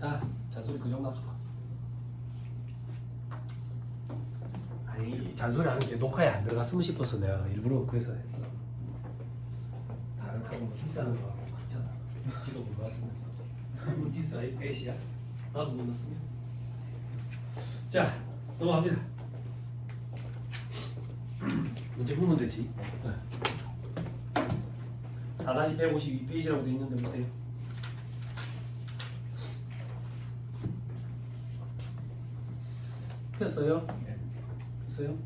자, 잔소리 그 정도 합시다. 아니, 잔소리 하는 게 녹화에 안 들어갔으면 싶어서 내가 일부러 그래서 했어. 다른 하고 뭐 뒷사는 거 하고 같잖아. 지도 못 봤으면서. 뭐 뒷사이 배시야. 나도 못 넣었으면. 자, 넘어갑니다. 문제 보면 되지. 4-152페이지라고 되어 있는데 보세요. 폈어요? 폈어요?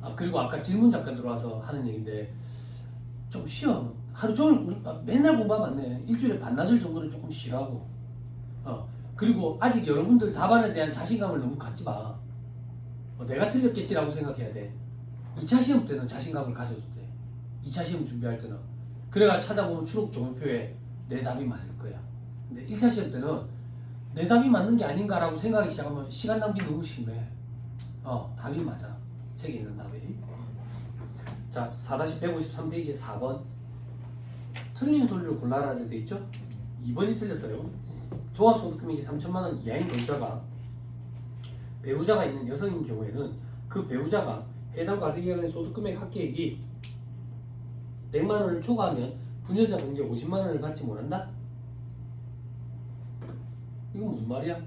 아, 그리고 아까 질문 잠깐 들어와서 하는 얘기인데 좀 쉬어. 하루 종일 맨날 공부하면 안 돼. 일주일에 반나절 정도는 조금 쉬라고. 그리고 아직 여러분들 답안에 대한 자신감을 너무 갖지 마. 내가 틀렸겠지라고 생각해야 돼. 2차 시험 때는 자신감을 가져도 돼. 2차 시험 준비할 때는. 그래가 찾아보면 추록 조명표에 내 답이 맞을 거야. 근데 1차 시험 때는 내 답이 맞는 게 아닌가라고 생각하기 시작하면 시간 낭비 너무 심해. 답이 맞아. 책에 있는 답이. 자, 4-153페이지에 4번. 틀린 소리를 골라라 돼 있죠? 2번이 틀렸어요. 종합소득금액이 3천만 원 이하인 배우자가 있는 여성인 경우에는 그 배우자가 해당 과세기간의 소득금액 합계액이 100만 원을 초과하면 부녀자 공제 50만 원을 받지 못한다? 이건 무슨 말이야?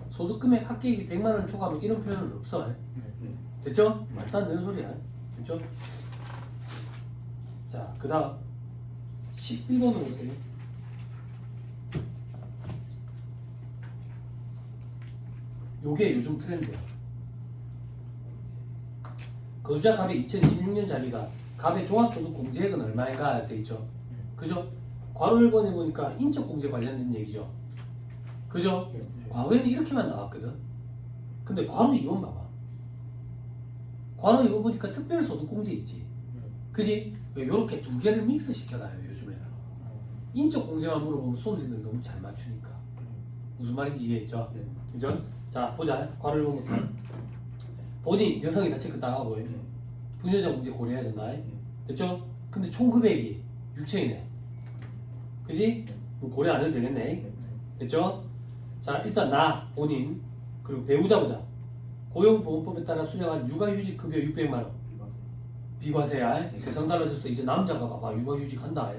소득금액 합계액이 100만 원 초과하면 이런 표현은 없어. 됐죠? 말도 안 되는 소리야. 됐죠? 자, 그 다음 11번으로 보세요. 요게 요즘 트렌드야. 거주자 갑의 2026년 자리가 갑의 종합소득 공제액은 얼마인가 돼 있죠. 그죠? 괄호 1번에 보니까 인적 공제 관련된 얘기죠. 그죠? 과거에는 이렇게만 나왔거든. 근데 괄호 2번 봐봐. 괄호 2번 보니까 특별소득 공제 있지. 그지? 요렇게 두 개를 믹스 시켜놔요 요즘에는. 인적 공제만 물어보면 수험생들 너무 잘 맞추니까. 무슨 말인지 이해했죠? 그죠? 자, 보자. 괄호 1번 볼까? 본인 여성이다 체크 딱 하고 부녀자 공제 고려해야 된다. 됐죠? 근데 총 금액이 6천이네. 그지? 그럼 고려 안 해도 되겠네. 됐죠? 자, 일단 나 본인 그리고 배우자 보자. 고용보험법에 따라 수령한 육아휴직 급여 600만 원. 비과세야. 세상 달라졌어. 이제 남자가 봐봐 육아휴직 한다.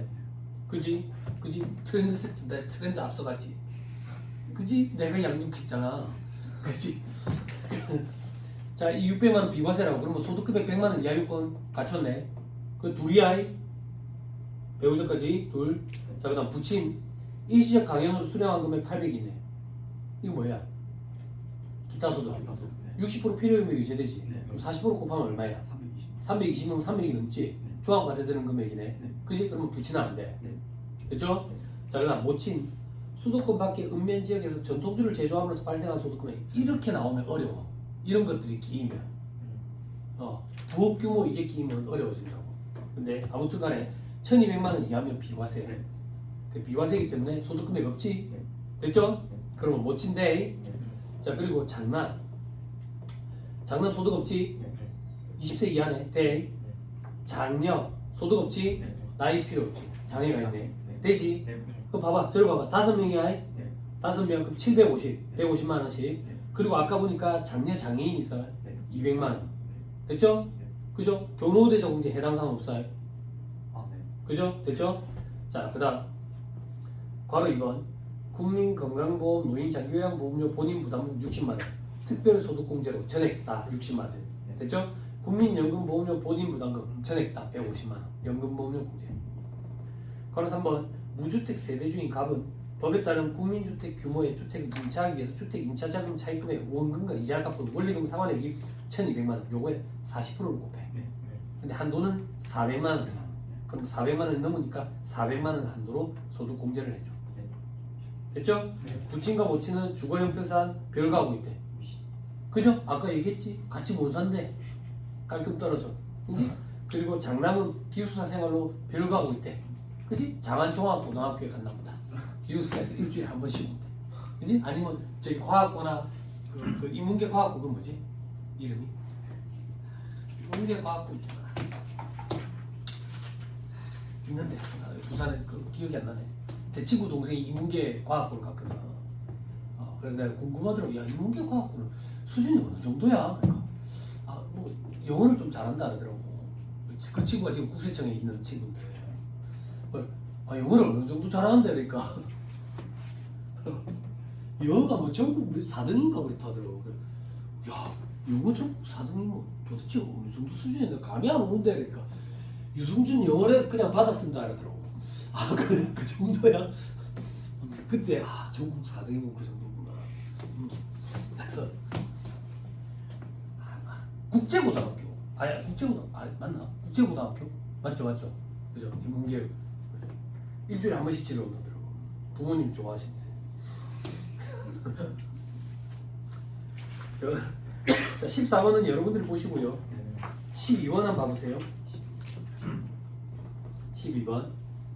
그지? 그지? 트렌드 세트인데 트렌드 앞서가지. 그지? 내가 양육했잖아. 그지? 자, 이 600만 원 비과세라고. 그러면 소득금액 100만 원 이하 요건 갖췄네. 그 둘이야. 배우자까지 둘. 자, 그다음 부친 일시적 강연으로 수령한 금액 800이네. 이거 뭐야? 기타 소득. 60% 필요금액 유지되지. 그럼 40% 곱하면 얼마야? 320면 300이 넘지. 종합과세 되는 금액이네. 그지? 그러면 부치는 안 돼. 됐죠? 자, 그다음 모친 수도권 밖의 읍면 지역에서 전통주를 제조함으로써 발생한 소득금액 이렇게 나오면 어려워. 이런 것들이 끼이면 부업 규모 이게 끼이면 어려워진다고. 근데 아무튼간에 1,200만 원 이하면 비과세야. 그 비과세이기 때문에 소득금액 없지. 됐죠? 그러면 모친데. 자, 그리고 장남 소득 없지. 20세 이하네. 대. 장녀 소득 없지. 나이 필요 없지. 장애가 있네. 되지? 그럼 봐봐. 들어봐봐. 5명이야. 5명 그럼 750 150만 원씩. 그리고 아까 보니까 장녀 장애인 있어요. 200만 원. 됐죠? 그죠? 경로우대자 공제 해당 사항 없어요. 그죠? 됐죠? 자, 그 다음 괄호 2번 국민건강보험 노인장기요양보험료 본인 부담금 60만 원. 특별소득공제로 전액 다 60만 원. 됐죠? 국민연금보험료 본인 부담금 전액 다 150만 원. 연금보험료 공제. 괄호 3번 무주택 세대주인 갑은 법에 따른 국민주택 규모의 주택을 임차하기 위해서 주택 임차자금 차입금의 원금과 이자 값은 원리금 상환액이 1,200만 원. 요거에 40%를 곱해. 근데 한도는 400만 원이야. 그럼 400만 원 넘으니까 400만 원 한도로 소득 공제를 해줘. 됐죠? 부친과 모친은 주거 형편상 별거하고 있대. 그죠? 아까 얘기했지? 같이 못 산대. 깔끔 떨어져. 그지? 그리고 장남은 기숙사 생활로 별거하고 있대. 그지? 장안종합고등학교에 갔나 보다. 기숙사에서 일주일에 한 번씩 온대. 그지? 아니면 저기 과학고나 그 인문계 과학고 그 뭐지? 이름이? 인문계 과학고 있잖아. 있는데 부산에 그 기억이 안 나네. 제 친구 동생이 인문계 과학부를 갔거든. 그래서 내가 궁금하더라고. 야, 인문계 과학부는 수준이 어느 정도야? 그러니까 뭐 영어를 좀 잘한다 그러더라고. 그 친구가 지금 국세청에 있는 친구인데 영어를 어느 정도 잘하는데 그러니까 영어가 뭐 전국 4등인가 그렇다더라고. 야, 영어 전국 4등이면 도대체 어느 정도 수준인데 감이 안 오는데 그러니까 유승준 영어를 그냥 받았습니다 이러더라고. 그래 그 정도야? 그때 전국 4등이면 그 정도구나. 국제고등학교 맞나? 국제고등학교 맞죠? 그죠? 인문계 일주일에 한 번씩 치러 온다더라고. 부모님 좋아하신대. 자, 14번은 여러분들이 보시고요. 12번 한번 봐보세요. 12번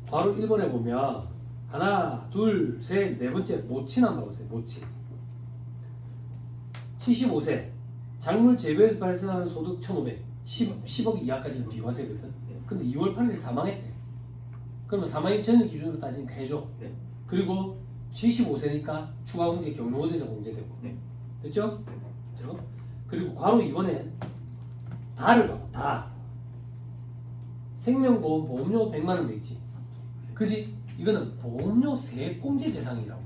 바로 1번에 보면 하나, 둘, 셋, 네 번째 모친 한번 봐보세요. 모친 75세 작물 재배에서 발생하는 소득 1,500 10억 이하까지는 비과세거든. 근데 2월 8일에 사망했대. 그러면 사망일 전을 기준으로 따지니까 해줘. 그리고 75세니까 추가공제 경로대에서 공제되고. 됐죠? 그렇죠? 그리고 괄호 2번에 다를 봐. 다 생명보험 보험료 100만원 되있지. 그지? 이거는 보험료 세액공제 대상이라고.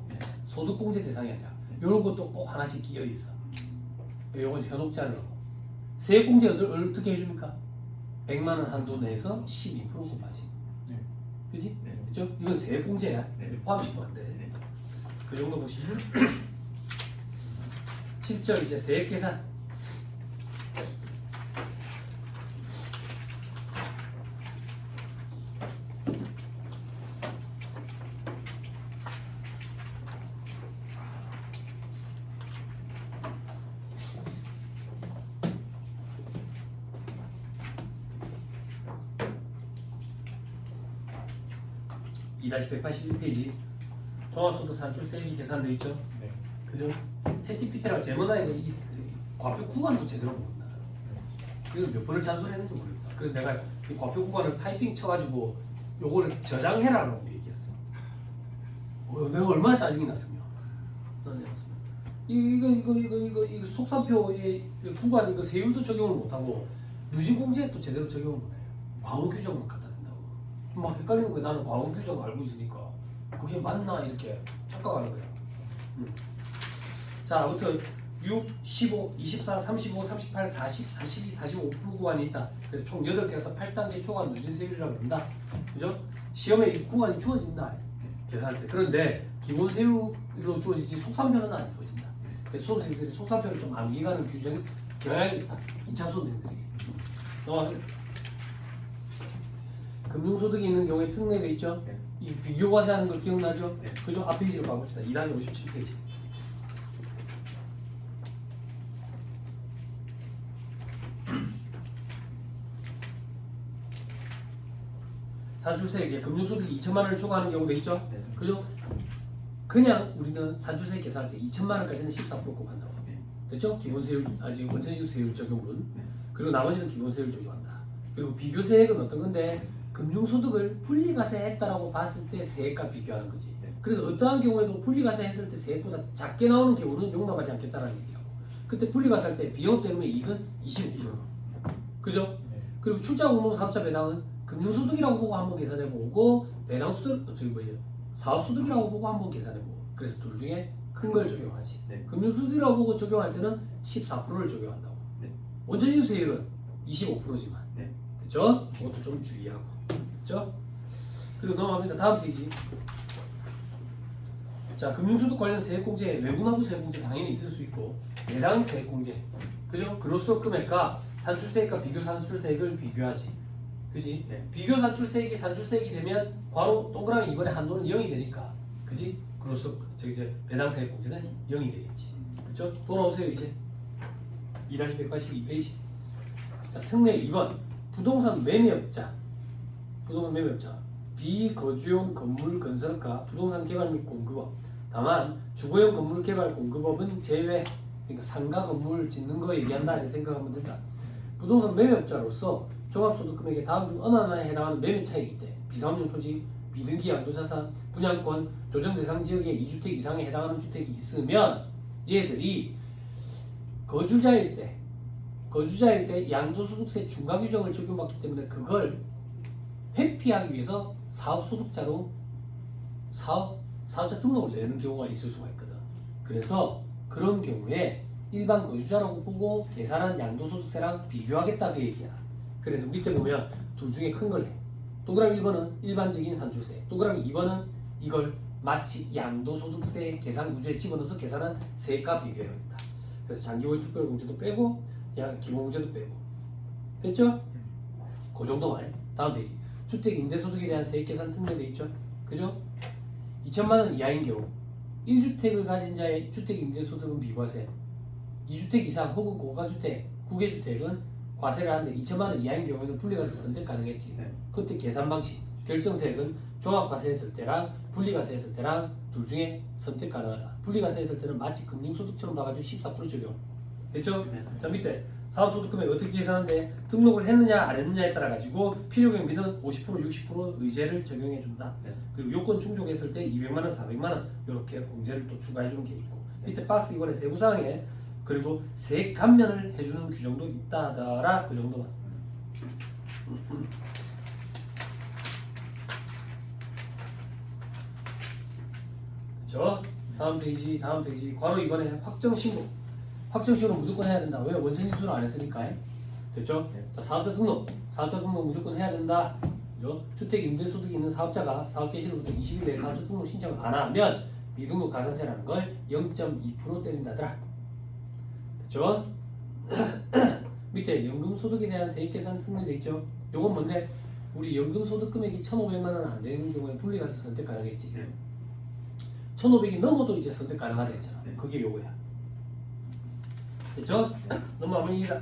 소득공제 대상이 아니라. 요런 것도 꼭 하나씩 끼어있어. 요건 현혹자라고. 세액공제 어떻게 해줍니까? 100만원 한도 내에서 12% 곱하지. 그지? 그죠? 이건 세액공제야. 포함시키면 안 돼. 그 정도 보시죠. 7절 이제 세액계산. (2-181페이지) 종합소득 산출세액이 계산되어 있죠? 그죠? 챗GPT랑 제모나이가 이 과표 구간도 제대로 모른다. 이걸 몇 번을 잔소리했는지 모르겠다. 그래서 내가 이 과표 구간을 타이핑 쳐가지고 요걸 저장해라라고 얘기했어. 내가 얼마나 짜증이 났으면. 이거 속산표의 구간 이거 세율도 적용을 못하고 누진공제도 제대로 적용을 못해요. 과거 규정만 갖다 댄다고. 막 헷갈리는 거야. 나는 과거 규정 알고 있으니까 그게 맞나 이렇게 착각하는 거야. 자, 아무튼 6, 15, 24, 35, 38, 40, 42, 45% 구간이 있다. 그래서 총 8개에서 8단계 초과 누진세율이라고 그런다. 그죠? 시험에 이 구간이 주어진다. 계산할 때. 그런데 기본세율로 주어지지 속산표는 안 주어진다. 그래서 수험생들이 속산표를 좀 암기하는 규정이 경향이 있다. 2차 수험생들이. 금융소득이 있는 경우에 특례돼 있죠? 이 비교과세 하는 거 기억나죠? 그죠? 앞 페이지로 가봅시다. 2-57페이지. 산출세액에 금융소득이 2천만 원을 초과하는 경우도 있죠? 그죠? 그냥 우리는 산출세액 계산할 때 2천만 원까지는 14% 곱한다고. 됐죠? 기본세율, 원천지수세율 적용분. 그리고 나머지는 기본세율 적용한다. 그리고 비교세액은 어떤 건데 금융소득을 분리과세했다라고 봤을 때 세액과 비교하는 거지. 그래서 어떠한 경우에도 분리과세했을 때 세액보다 작게 나오는 경우는 용납하지 않겠다는 얘기라고. 그때 분리과세할 때 비용 때문에 이익은 25%. 그죠? 그리고 출자공모 사업자 배당은 금융소득이라고 보고 한번 계산해보고 배당소득, 사업소득이라고 보고 한번 계산해보고. 그래서 둘 중에 큰 걸 적용하지. 금융소득이라고 보고 적용할 때는 14%를 적용한다고. 원천지수세율은 25%지만. 됐죠? 그것도 좀 주의하고. 됐죠? 그리고 넘어갑니다. 다음 페이지. 자, 금융소득 관련 세액공제, 외부납부 세액공제 당연히 있을 수 있고 배당 세액공제. 그죠? 그로서 금액과 산출세액과 비교 산출세액을 비교하지. 그지? 비교 산출세액이 산출세액이 되면 괄호 동그라미 이번에 한도는 0이 되니까. 그지? 그로서 이제 배당 세액공제는 0이 되겠지. 그렇죠? 돌아오세요 이제. 2-182페이지. 자, 특례 2번. 부동산 매매업자. 부동산 매매업자. 비거주용 건물 건설업과 부동산 개발 및 공급업. 다만 주거용 건물 개발 공급업은 제외. 그러니까 상가 건물 짓는 거 얘기한다 이렇게 생각하면 된다. 부동산 매매업자로서 종합소득 금액의 다음 중 어느 하나에 해당하는 매매 차익이 있대. 비사업용 토지, 비등기 양도자산, 분양권, 조정 대상 지역에 2주택 이상에 해당하는 주택이 있으면 얘들이 거주자일 때 양도소득세 중과 규정을 적용받기 때문에 그걸 회피하기 위해서 사업소득자로 사업자 등록을 내는 경우가 있을 수가 있거든. 그래서 그런 경우에 일반 거주자라고 보고 계산한 양도소득세랑 비교하겠다 그 얘기야. 그래서 밑에 보면 둘 중에 큰 걸 해. 동그라미 1번은 일반적인 산출세, 동그라미 2번은 이걸 마치 양도소득세 계산 구조에 집어넣어서 계산한 세액과 비교해야겠다. 그래서 장기보유 특별공제도 빼고 그냥 기본공제도 빼고 됐죠? 그 정도만. 다음 페이지. 주택 임대소득에 대한 세액 계산 특례돼 있죠? 그죠? 2천만 원 이하인 경우 1주택을 가진 자의 주택 임대소득은 비과세, 2주택 이상 혹은 고가주택, 구개주택은 과세를 하는데 2천만 원 이하인 경우에는 분리과세 선택 가능했지. 그때 계산 방식, 결정세액은 종합과세했을 때랑 분리과세했을 때랑 둘 중에 선택 가능하다. 분리과세했을 때는 마치 금융소득처럼 나가지고 14% 적용. 됐죠? 자 밑에 사업소득금액 어떻게 계산하는데 등록을 했느냐 안 했느냐에 따라 가지고 필요경비는 50% 60% 의제를 적용해 준다. 그리고 요건 충족했을 때 200만 원 400만 원 이렇게 공제를 또 추가해 주는 게 있고 밑에 박스 이번에 세부사항에 그리고 세액 감면을 해주는 규정도 있다 하더라. 그 정도만. 그렇죠? 다음 페이지 괄호 이번에 확정신고. 확정신고는 무조건 해야 된다. 왜? 원천 인수를 안 했으니까. 됐죠? 자, 사업자 등록 무조건 해야 된다. 그죠? 주택 임대소득이 있는 사업자가 사업 개시로부터 20일 내에 사업자 등록 신청을 안 하면 미등록 가산세라는 걸 0.2% 때린다더라. 됐죠? 밑에 연금소득에 대한 세액 계산 특례돼 있죠? 요건 뭔데? 우리 연금소득 금액이 1,500만 원 안 되는 경우에 분리과세 선택 가능했지. 1,500이 넘어도 이제 선택 가능하다 했잖아. 그게 요거야. 됐죠? 넘어갑니다.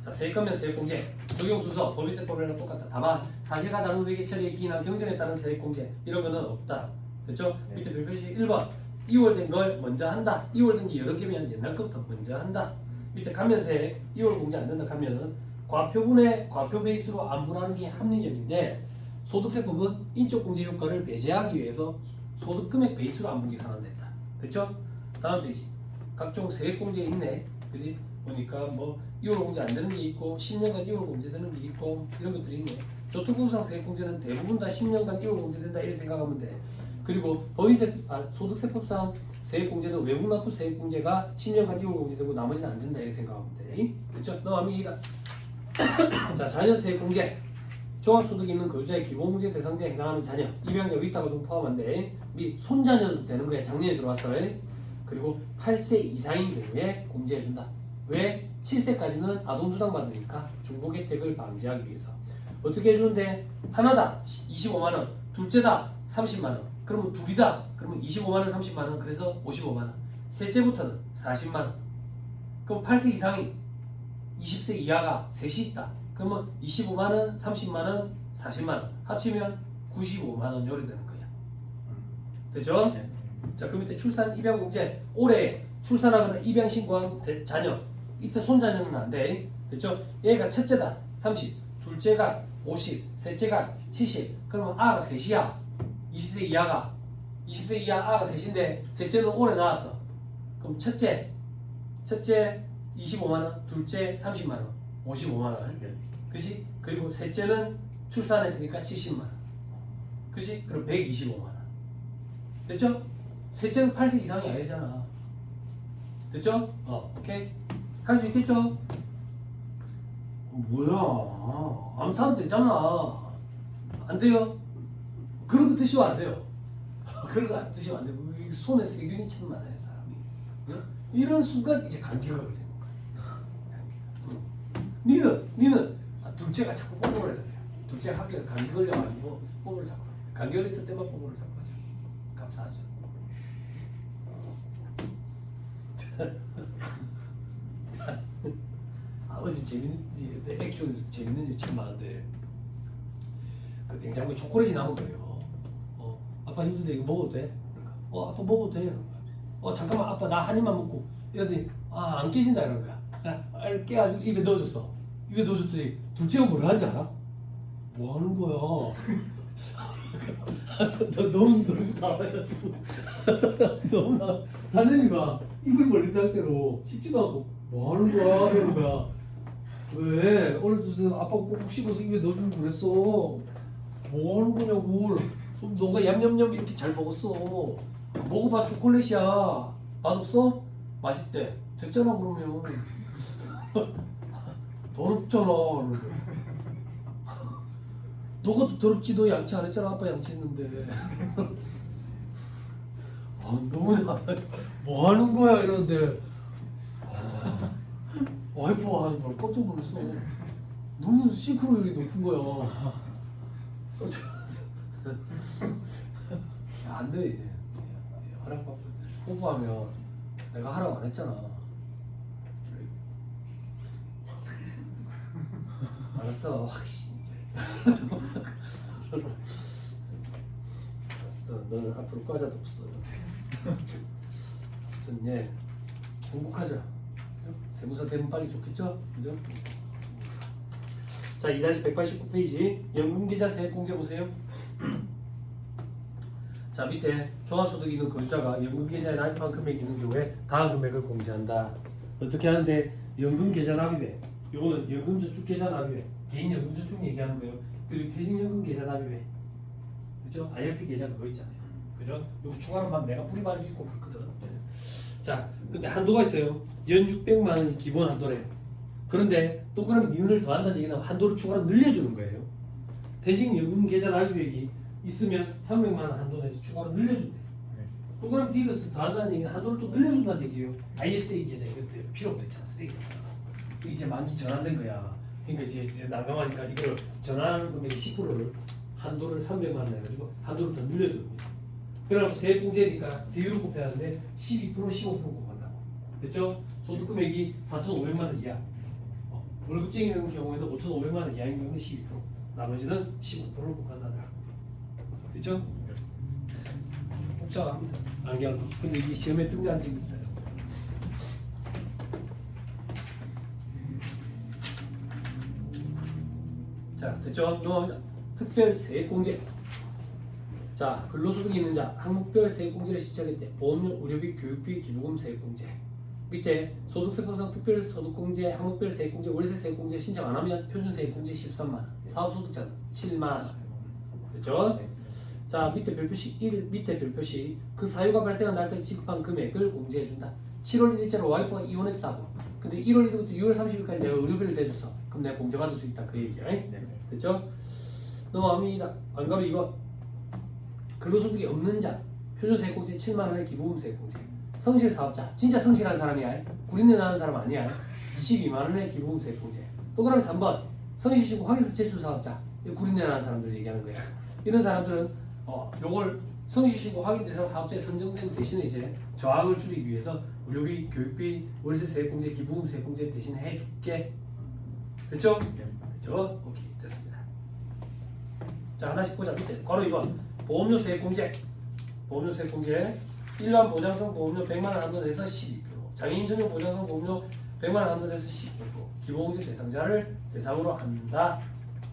자, 세액감면 세액공제 적용순서 법인세법이랑 똑같다. 다만 사실과 다른 회계 처리에 기인한 경쟁에 따른 세액공제 이런 거는 없다. 됐죠? 밑에 별표시 1번 이월된 걸 먼저 한다. 이월된 게 여러 개면 옛날 것부터 먼저 한다. 밑에 감면세액 이월 공제 안 된다. 감면은 과표분의 과표 베이스로 안분하는 게 합리적인데 소득세법은 인적 공제 효과를 배제하기 위해서 소득금액 베이스로 안분 계산한다. 됐죠? 다음 페이지. 각종 세액 공제 있네. 그지? 보니까 뭐 2월 공제 안 되는 게 있고 10년간 2월 공제되는 게 있고 이런 것들이 있네. 조특법상 세액 공제는 대부분 다 10년간 2월 공제된다 이렇게 생각하면 돼. 그리고 소득세법상 세액 공제는 외국 납부 세액 공제가 10년간 2월 공제되고 나머지는 안 된다 이렇게 생각하면 돼. 그렇죠? 넘어갑니다. 자, 자녀 세액 공제. 종합소득이 있는 거주자의 기본공제 대상자에 해당하는 자녀, 입양자, 위탁가 등 포함한데 및 손자녀도 되는 거야. 작년에 들어왔어. 그리고 8세 이상인 경우에 공제해준다. 왜? 7세까지는 아동수당 받으니까 중복 혜택을 방지하기 위해서. 어떻게 해주는데? 하나다 25만원, 둘째다 30만원, 그러면 둘이다 그러면 25만원 30만원, 그래서 55만원. 셋째부터는 40만원. 그럼 8세 이상인 20세 이하가 셋이 있다. 그러면 25만원, 30만원, 40만원 합치면 95만원 요리 되는 거야. 됐죠? 자, 그 밑에 출산 입양 공제. 올해 출산하거나 입양 신고한 자녀, 이때 손자녀는 안 돼. 됐죠? 얘가 첫째다 30, 둘째가 50, 셋째가 70. 그러면 아가 셋이야. 20세 이하 아가 셋인데 셋째는 올해 나왔어. 그럼 첫째 25만원, 둘째 30만원, 55만원. 그치? 그리고 셋째는 출산했으니까 70만원. 그치? 그럼 125만원. 됐죠? 셋째는 8세 이상이 아니잖아. 됐죠? 오케이. 할 수 있겠죠? 뭐야? 암사하면 되잖아. 안 돼요? 그런 거 드시면 안 돼요. 그런 거 드시면 안 되고 손에 세균이 참 많아요, 사람이. 응? 이런 순간 이제 감기가 걸리는 거야. 니는 둘째가 자꾸 뽀뽀를 해서 그래. 둘째가 학교에서 감기 걸려가지고 뽀뽀를 자꾸 해. 감기 걸렸을 때만 뽀뽀를 자꾸 하죠. 감사하죠. 아버지 애 키우면서 재밌는 일 참 많은데 그 냉장고에 초콜릿이 남은 거예요. 아빠 힘든데 이거 먹어도 돼? 그러니까 아빠 먹어도 돼? 이러는 거야. 잠깐만 아빠 나 한 입만 먹고 이러더니 안 깨진다 이러는 거야. 깨가지고 입에 넣어줬어. 입에 넣어줬더니 둘째가 뭐라 하는지 알아? 뭐 하는 거야? 너무 달아가지고 너무 달래미가 입을 벌린 상태로 씹지도 않고 뭐 하는 거야 이러는 거야. 왜 오늘도 아빠 꼭 씹어서 입에 넣어주고 그랬어. 뭐 하는 거냐고. 좀 너가 얌얌얌 이렇게 잘 먹었어. 먹어봐 초콜릿이야. 맛없어? 맛있대. 됐잖아 그러면. 더럽잖아. 너가 더 더럽지. 너 양치 안 했잖아. 아빠 양치했는데. 아 너무 뭐 하는 거야 이러는데 와이프가 하는 걸 깜짝 놀랐어. 너무 싱크로율이 높은 거야. 안 돼 이제 허락받고 뽀뽀하면 내가 하라고 안 했잖아. 알았어. 진짜. 알았어. 너는 앞으로 과자도 없어. 아무튼 예 행복하자. 그죠? 세무사 되면 빨리 좋겠죠? 그죠? 자 2-189페이지 연금계좌 세액공제 보세요. 자 밑에 종합소득 있는 거주자가 연금계좌에 납입한 금액이 있는 경우에 다음 금액을 공제한다. 어떻게 하는데 연금계좌 납입액 요거는 연금저축계좌 납입액 개인연금저축 얘기하는 거예요. 그리고 퇴직연금계좌 납입액 그죠? IRP 계좌 그거 있잖아요. 그죠? 요거 추가로만 내가 불입할 수 있고 그렇거든. 자 근데 한도가 있어요. 연 600만 원이 기본 한도래요. 그런데 또 그러면 니은을 더한다는 얘기는 한도를 추가로 늘려주는 거예요. 퇴직연금계좌 납입액이 있으면 300만 원 한도 내에서 추가로 늘려준대. 또 그럼 니가 더한다는 얘기는 한도를 또 늘려준다는 얘기예요. ISA 계좌 이것도 필요 없댔잖아. 쓰레기. 이제 만기 전환된 거야. 그러니까 이제 난감하니까 이걸 전환하는 금액의 10%를 한도를 300만 원 해가지고 한도를 더 늘려주는 거야. 그럼 세액공제니까 세율을 곱해야 하는데 12% 15% 곱한다고. 됐죠? 소득금액이 4,500만 원 이하. 월급쟁이는 경우에도 5,500만 원 이하인 경우는 12%. 나머지는 15%를 곱한다. 됐죠? 복잡합니다. 안경. 근데 이게 시험에 등장한 적이 있어요. 자, 됐죠? 넘어갑니다. 특별 세액공제. 자, 근로소득이 있는 자, 항목별 세액공제를 시작할 때 보험료, 의료비, 교육비, 기부금 세액공제. 밑에 소득세법상 특별소득공제, 항목별 세액공제, 월세 세액공제 신청 안 하면 표준세액공제 13만 원. 사업소득자는 7만 원. 됐죠? 자, 밑에 별표시 1, 밑에 별표시 그 사유가 발생한 날까지 지급한 금액을 공제해 준다. 7월 1일자로 와이프가 이혼했다고. 근데 1월 1일부터 6월 30일까지 내가 의료비를 대줬어. 그럼 내가 공제받을 수 있다. 그 얘기야. 됐죠? 넘어갑니다. 반가로 2번. 근로소득이 없는 자, 표준세액공제 7만 원의 기부금 세액공제. 성실사업자, 진짜 성실한 사람이야. 구린내 나는 사람 아니야. 22만 원의 기부금 세액공제. 또 그러면 3번. 성실시고 확인서 제출 사업자. 구린내 나는 사람들 얘기하는 거야. 이런 사람들은 요걸 성실시고 확인 대상 사업자에 선정된 대신에 이제 저항을 줄이기 위해서 의료비, 교육비, 월세 세액공제, 기부금 세액공제 대신 해줄게. 됐죠? 됐죠? 오케이 됐습니다. 자 하나씩 보자. 밑에 괄호 2번 보험료 세액공제. 보험료 세액공제 일반 보장성 보험료 100만 원 한도 내에서 12%, 장애인 전용 보장성 보험료 100만 원 한도 내에서 10%, 기본공제 대상자를 대상으로 한다.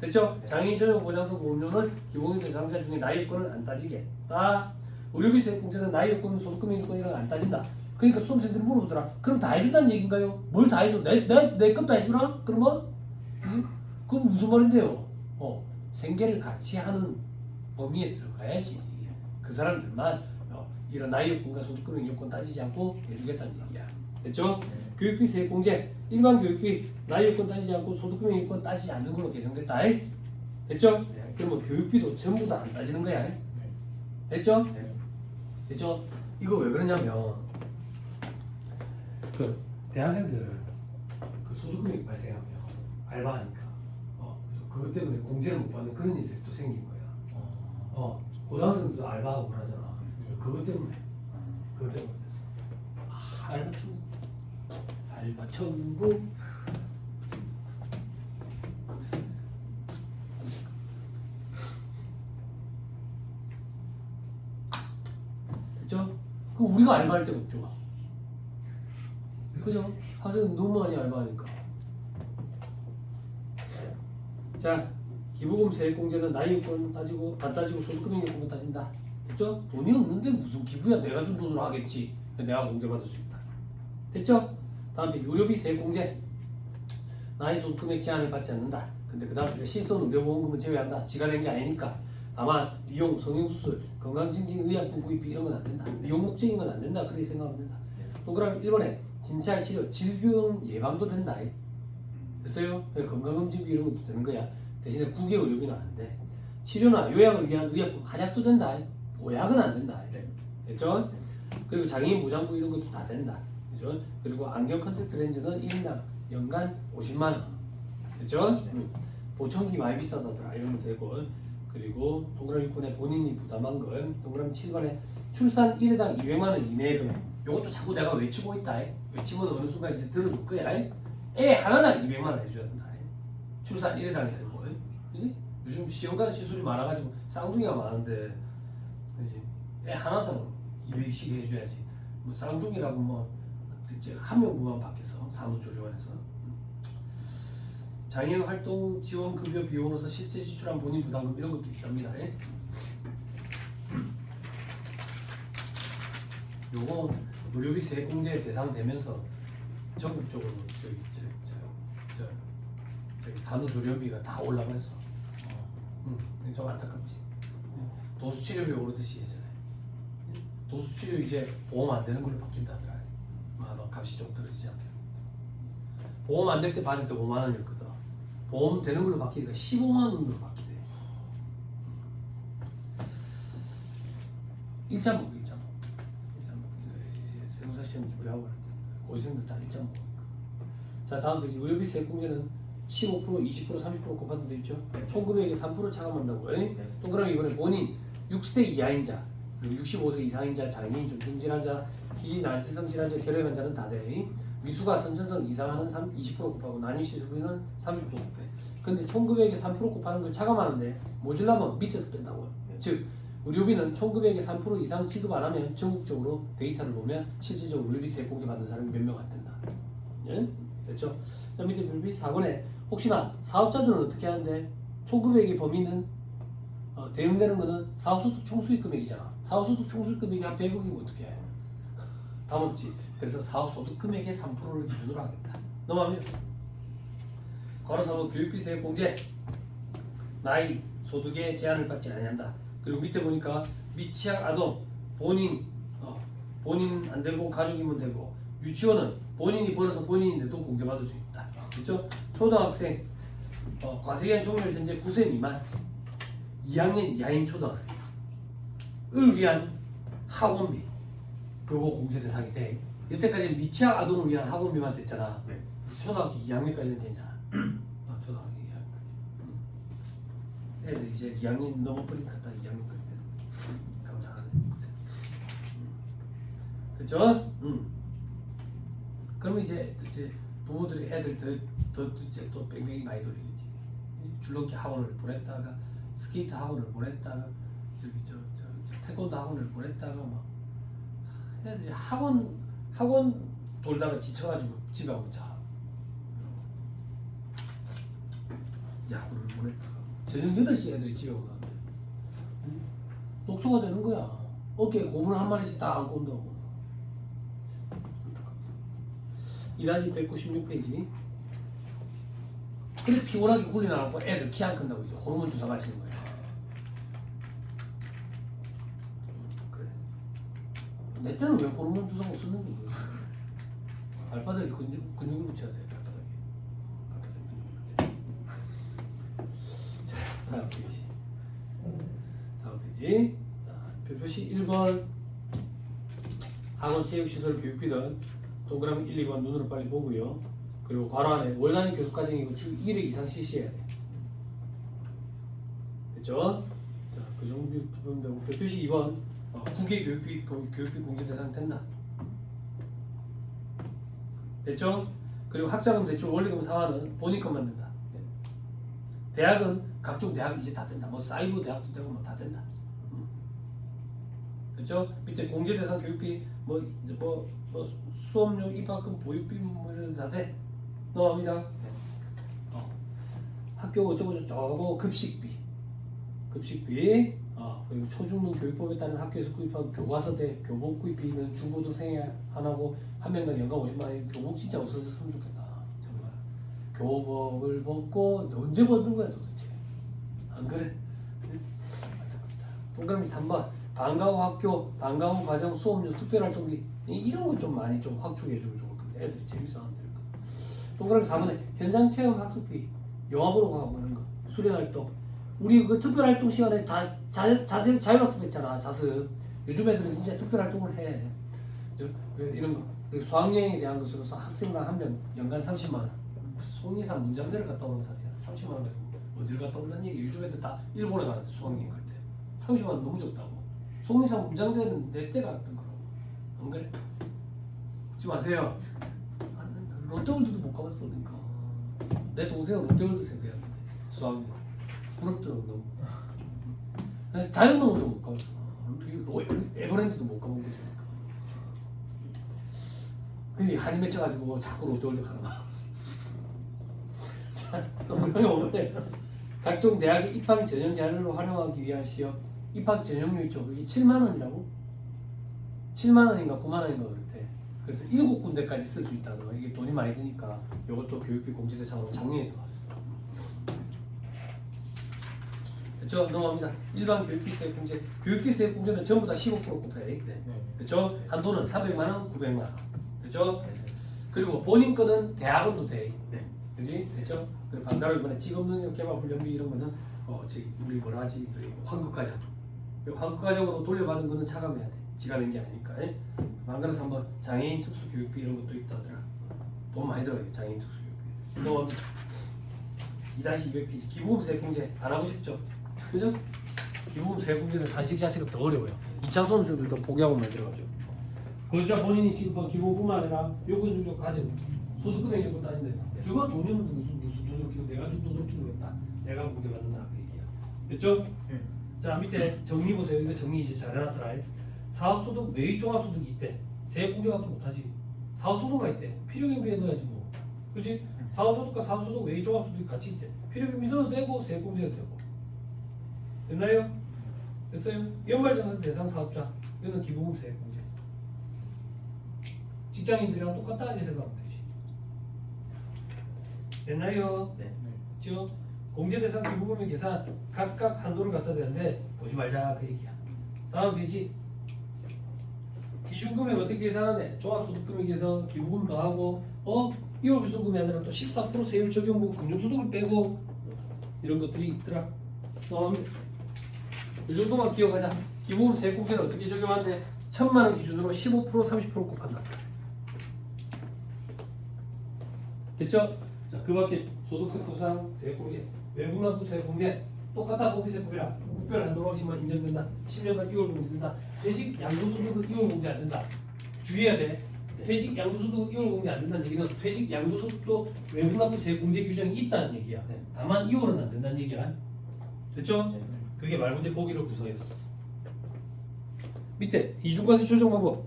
됐죠? 장애인 전용 보장성 보험료는 기본공제 대상자 중에 나이 요건을 안 따지겠다. 의료비 세액공제는 나이 요건, 소득금액 요건 이런 거 안 따진다. 그러니까 수험생들이 물어보더라. 그럼 다 해준다는 얘기인가요? 뭘 다 해줘? 내 것 다 해주나? 그러면? 그건 무슨 말인데요? 생계를 같이 하는 범위에 들어가야지. 그 사람들만 이런 나이 요건과 소득금액 요건 따지지 않고 해주겠다는 얘기야. 됐죠? 교육비 세액공제 일반 교육비 나이 요건 따지지 않고 소득금액 요건 따지지 않는 걸로 개정됐다. 됐죠? 그러면 교육비도 전부 다 안 따지는 거야. 됐죠? 됐죠? 이거 왜 그러냐면 그 대학생들 그 소득금액이 발생하면 알바하니까 그래서 그것 때문에 공제를 못 받는 그런 일들이 또 생긴 거야. 고등학생들도 알바하고 그러잖아. 그것 때문에 됐어. 알바 천국. 됐죠? 그 우리가 알바할 때가 없죠. 그죠? 학생은 너무 많이 알바하니까. 자 기부금 세액공제는 나이 요건 따지고 안 따지고 소득금액 요건만 따진다. 됐죠? 돈이 없는데 무슨 기부야? 내가 준 돈으로 하겠지. 내가 공제받을 수 있다. 됐죠? 다음 페이지 의료비 세액공제. 나이 소득금액 제한을 받지 않는다. 근데 그 다음 줄에 실손 의료보험금은 제외한다. 지가 낸 게 아니니까. 다만 미용, 성형수술, 건강증진 의약품 구입비 이런 건 안 된다. 미용 목적인 건 안 된다. 그렇게 생각하면 된다. 동그라미 1번에 진찰 치료, 질병 예방도 된다. 됐어요? 건강검진비 이런 것도 되는 거야. 대신에 국외 의료비는 안 돼. 치료나 요양을 위한 의약품, 한약도 된다. 보약은 안 된다. 됐죠? 그리고 장애인 보장부 이런 것도 다 된다. 그죠? 그리고 안경 컨택트 렌즈는 1인당 연간 50만 원. 됐죠? 보청기 많이 비싸다더라. 이러면 되고. 그리고 동그라미 6번에 본인이 부담한 걸, 동그라미 7번에 출산 1회당 200만 원 이내의 금액. 이것도 자꾸 내가 외치고 있다. 외치면 어느 순간 이제 들어줄 거야. 애 하나당 200만 원 해줘야 된다. 출산 1회당이 아니고. 그지? 요즘 시험관 시술이 많아가지고 쌍둥이가 많은데, 그지? 애 하나당 200씩 해줘야지. 뭐 쌍둥이라고 뭐 한 명분만 받겠어. 산후조리원에서. 장애인 활동 지원 급여 비용으로서 실제 지출한 본인 부담금 이런 것도 있답니다. 요거 의료비 세액공제 대상 되면서 전국적으로 저기 산후조리원비가 다 올라가서 좀 안타깝지. 도수치료비 오르듯이 예전에 도수치료 이제 보험 안 되는 걸로 바뀐다더라. 너 값이 좀 떨어지지 않게. 보험 안 될 때 받을 때 5만 원이었거든. 보험 되는 걸로 바뀌니까 15만 원으로 바뀌대. 1.5. 세무사 시험 준비하고 그럴 때 고시생들 다 1.5. 자, 다음 페이지 의료비 세액공제는 15%, 20%, 30% 곱하는 데 있죠. 총금액의 3% 차감한다고. 동그라미 이번에 본인 6세 이하인 자, 그리고 65세 이상인 자, 장애인, 중증 질환자, 기기 난치성 질환자, 결핵 환자는 다 돼. 미수가 선천성 이상하는 20% 곱하고 난임 시술비는 30% 곱해. 근데 총금액의 3% 곱하는 걸 차감하는데 모질라면 밑에서 뺀다고요. 즉 의료비는 총금액의 3% 이상 지급 안 하면 전국적으로 데이터를 보면 실질적으로 의료비 세액공제 받는 사람이 몇 명 안 된다. 예? 됐죠? 자, 밑에 의료비 4번에 혹시나 사업자들은 어떻게 하는데 총금액의 범위는 대응되는 거는 사업소득 총수익 금액이잖아. 사업소득 총수익 금액이 한 100억이면 어떻게 해? 답 없지. 그래서 사업소득 금액의 3%를 기준으로 하겠다. 넘어가면 괄호 3번 교육비 세액공제 나이 소득에 제한을 받지 아니한다. 그리고 밑에 보니까 미취학 아동 본인 안 되고 가족이면 되고 유치원은 본인이 벌어서 본인인데도 공제받을 수 있다. 그렇죠? 초등학생 과세기한 종료일 현재 9세 미만 2학년 이하인 초등학생을 위한 학원비 그거 공제 대상이 돼. 여태까지 미취학 아동을 위한 학원비만 됐잖아. 네. 초등학교 2학년까지는 괜찮아. 초등학교 2학년까지. 애들 이제 2학년 넘어버리니까 딱 2학년까지 되는. 감사하네. 됐죠? 그러면 이제 부모들이 애들 더 이제 또 뺑뺑이 많이 돌리겠지. 줄넘기 학원을 보냈다가 스케이트 학원을 보냈다가 저기 저 태권도 학원을 보냈다가 막 애들이 학원 돌다가 지쳐가지고 집에 오면 자. 야구를 보냈다가 저녁 8시 애들이 집에 오는데 녹초가 되는 거야. 어깨에 고문을 한 마리씩 다 안고 온다고. 196페이지. 그래 피곤하게 굴리나갖고 애들 키 안 큰다고 이제 호르몬 주사 맞히는 거야. 그래. 내 때는 왜 호르몬 주사가 없었는지 모르겠어. 발바닥에 근육을 붙여야 돼. 발바닥에 근육을. 자, 다음 페이지. 자, 표시 1번 학원 체육시설 교육비는 동그라미 1, 2번 눈으로 빨리 보고요. 그리고 괄호 안에 월 단위 교수 과정이고 주 1회 이상 실시해야 돼. 됐죠? 자, 그 정도 보면 되고 표시 2번 국외 교육비 공제 대상 된다. 됐죠? 그리고 학자금 대출 원리금 상환은 본인 것만 된다. 대학은 각종 대학 이제 다 된다. 뭐 사이버 대학도 되고 뭐 다 된다. 됐죠? 밑에 공제 대상 교육비 뭐 수업료 입학금 보육비 뭐 이런 다 돼. 넘어갑니다. 학교 어쩌고 급식비 그리고 초중등 교육법에 따른 학교에서 구입한 교과서대 교복 구입비는 중고등생이 하나고 한 명당 연간 50만 원. 교복 진짜 없어졌으면 좋겠다. 정말 교복을 벗고 언제 벗는 거야 도대체? 안 그래? 안타깝다. 동그라미 3번 방과후 학교 방과후 과정 수업료 특별활동비 이런 거 좀 많이 좀 확충해주면 좋을 건데 애들이 재밌어 하는 거. 동그라미 4번에 현장 체험 학습비 영화 보러 가고 이런 거 수련활동 우리 그 특별활동 시간에 다 자율학습했잖아. 자습. 요즘 애들은 진짜 특별활동을 해. 이런 거. 그리고 수학여행에 대한 것으로서 학생당 한 명 연간 30만 원. 속리산 문장대를 갔다 오는 사람이야. 30만 원 가지고 어딜 갔다 온다는 얘기. 요즘 애들 다 일본에 가는데 수학여행 갈 때 30만 원 너무 적다고. 속리산 문장대는 내 때 갔던 거라고. 안 그래? 웃지 마세요. 롯데월드도 못 가봤어. 그러니까 내 동생은 롯데월드 생각했는데 수학여행. 부럽죠 너무. 자연농원도 못 가봤어. 에버랜드도 못 가본 거지. 그게 한이 맺혀가지고 자꾸 롯데월드 가나 봐. 자, 그러면 오늘 각종 대학의 입학 전형 자료로 활용하기 위한 시험 입학 전형료 있죠. 그게 7만 원이라고? 7만 원인가 9만 원인가 그렇대. 그래서 7군데까지 쓸 수 있다더라. 이게 돈이 많이 드니까 이것도 교육비 공제 대상으로 작년에 들어왔어. 그렇죠? 넘어갑니다. 일반 교육비 세액 공제. 교육비 세액 공제는 전부 다 15% 곱해. 네. 그렇죠? 한도는 400만 원, 900만 원. 그렇죠? 그리고 본인 거는 대학원도 돼. 네. 그렇지? 그렇죠? 그리고 방과후 이번에 직업능력 개발 훈련비 이런 거는 우리 뭐라 하지? 환급과정. 환급과정으로 돌려받은 거는 차감해야 돼. 지가 낸 게 아니니까. 방과후에서 한번 장애인 특수 교육비 이런 것도 있다더라. 돈 많이 들어요. 장애인 특수 교육비. 넘어갑니다. 2-200페이지 기부금 세액 공제 안 하고 싶죠? 그죠? 기부금 세액 공제는 산식 자체가 더 어려워요. 2차 수험생들도 포기하고 만들어가죠. 거주자 본인이 지급한 기부금뿐만 아니라 요건 중적 가정 소득 금액 이런 거 따진다. 주거 돈이 없는데 무슨 돈으로 키고 내가 준 돈으로 키고 있다. 내가 공제 받는다 그 얘기야. 됐죠? 자 밑에 정리 보세요. 이거 정리 이제 잘 해놨더라. 사업소득 외의 종합소득이 있대. 세액 공제밖에 못하지. 사업소득만 있대. 필요경비에 넣어야지 뭐. 그렇지? 사업소득과 사업소득 외의 종합소득이 같이 있대. 필요경비 넣어도 되고 세액 공제가 되고. 됐나요? 됐어요? 연말정산 대상 사업자 이거는 기부금 세액 공제. 직장인들이랑 똑같다 이렇게 생각하면 되지. 됐나요? 네. 그렇죠? 공제 대상 기부금의 계산 각각 한도를 갖다 대는데 보지 말자 그 얘기야. 다음 페이지. 기준금액 어떻게 계산하네? 종합소득금액에서 기부금 더하고 1월 구성금이 아니라 또 14% 세율 적용분 금융소득을 빼고 이런 것들이 있더라. 이 정도만 기억하자. 기부금 세액 공제는 어떻게 적용하는데 1,000만 원 기준으로 15% 30% 곱한다. 됐죠? 자, 그 밖에 소득세 보상 세액 공제, 외국납부 세액 공제 똑같다. 법인세법이랑 특별 한도 방식만 인정된다. 10년간 2월 공제된다. 퇴직 양도소득은 2월 공제 안 된다. 주의해야 돼. 퇴직 양도소득은 2월 공제 안 된다는 얘기는 퇴직 양도소득도 외국납부 세액 공제 규정이 있다는 얘기야. 다만 2월은 안 된다는 얘기야. 됐죠? 그게 말문제 보기를 구성했었어. 밑에 이중과세 조정 방법.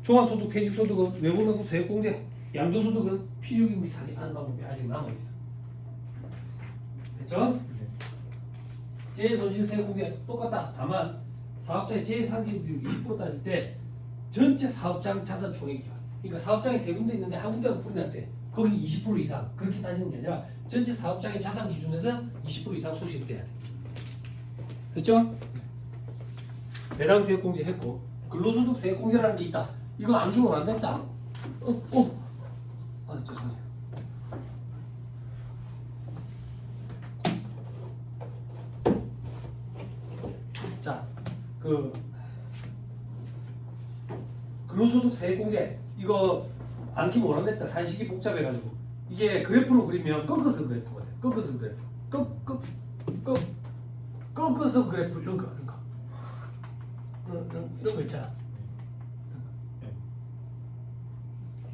종합소득, 퇴직소득은 외국납부 세액 공제, 양도소득은 필요경비 상환하는 방법이 아직 남아있어. 됐죠? 재손실 세액 공제 똑같다. 다만 사업자의 재산실 비율 20% 따질 때 전체 사업장 자산 총액이야. 그러니까 사업장이 세 군데 있는데 한 군데가 불이났대. 거기 20% 이상 그렇게 따지는 게 아니라 전체 사업장의 자산 기준에서 20% 이상 소실돼야 돼. 됐죠? 배당 세액 공제 했고 근로소득 세액 공제라는 게 있다. 이거 안기면 안 된다. 죄송해요. 자, 근로소득 세액 공제 이거 안기면 원한댔다. 산식이 복잡해가지고 이게 그래프로 그리면 꺾어서 그래프가 돼. 꺾어서 그래프. 꺾어서 그래프 이런 거. 이런 거 있잖아.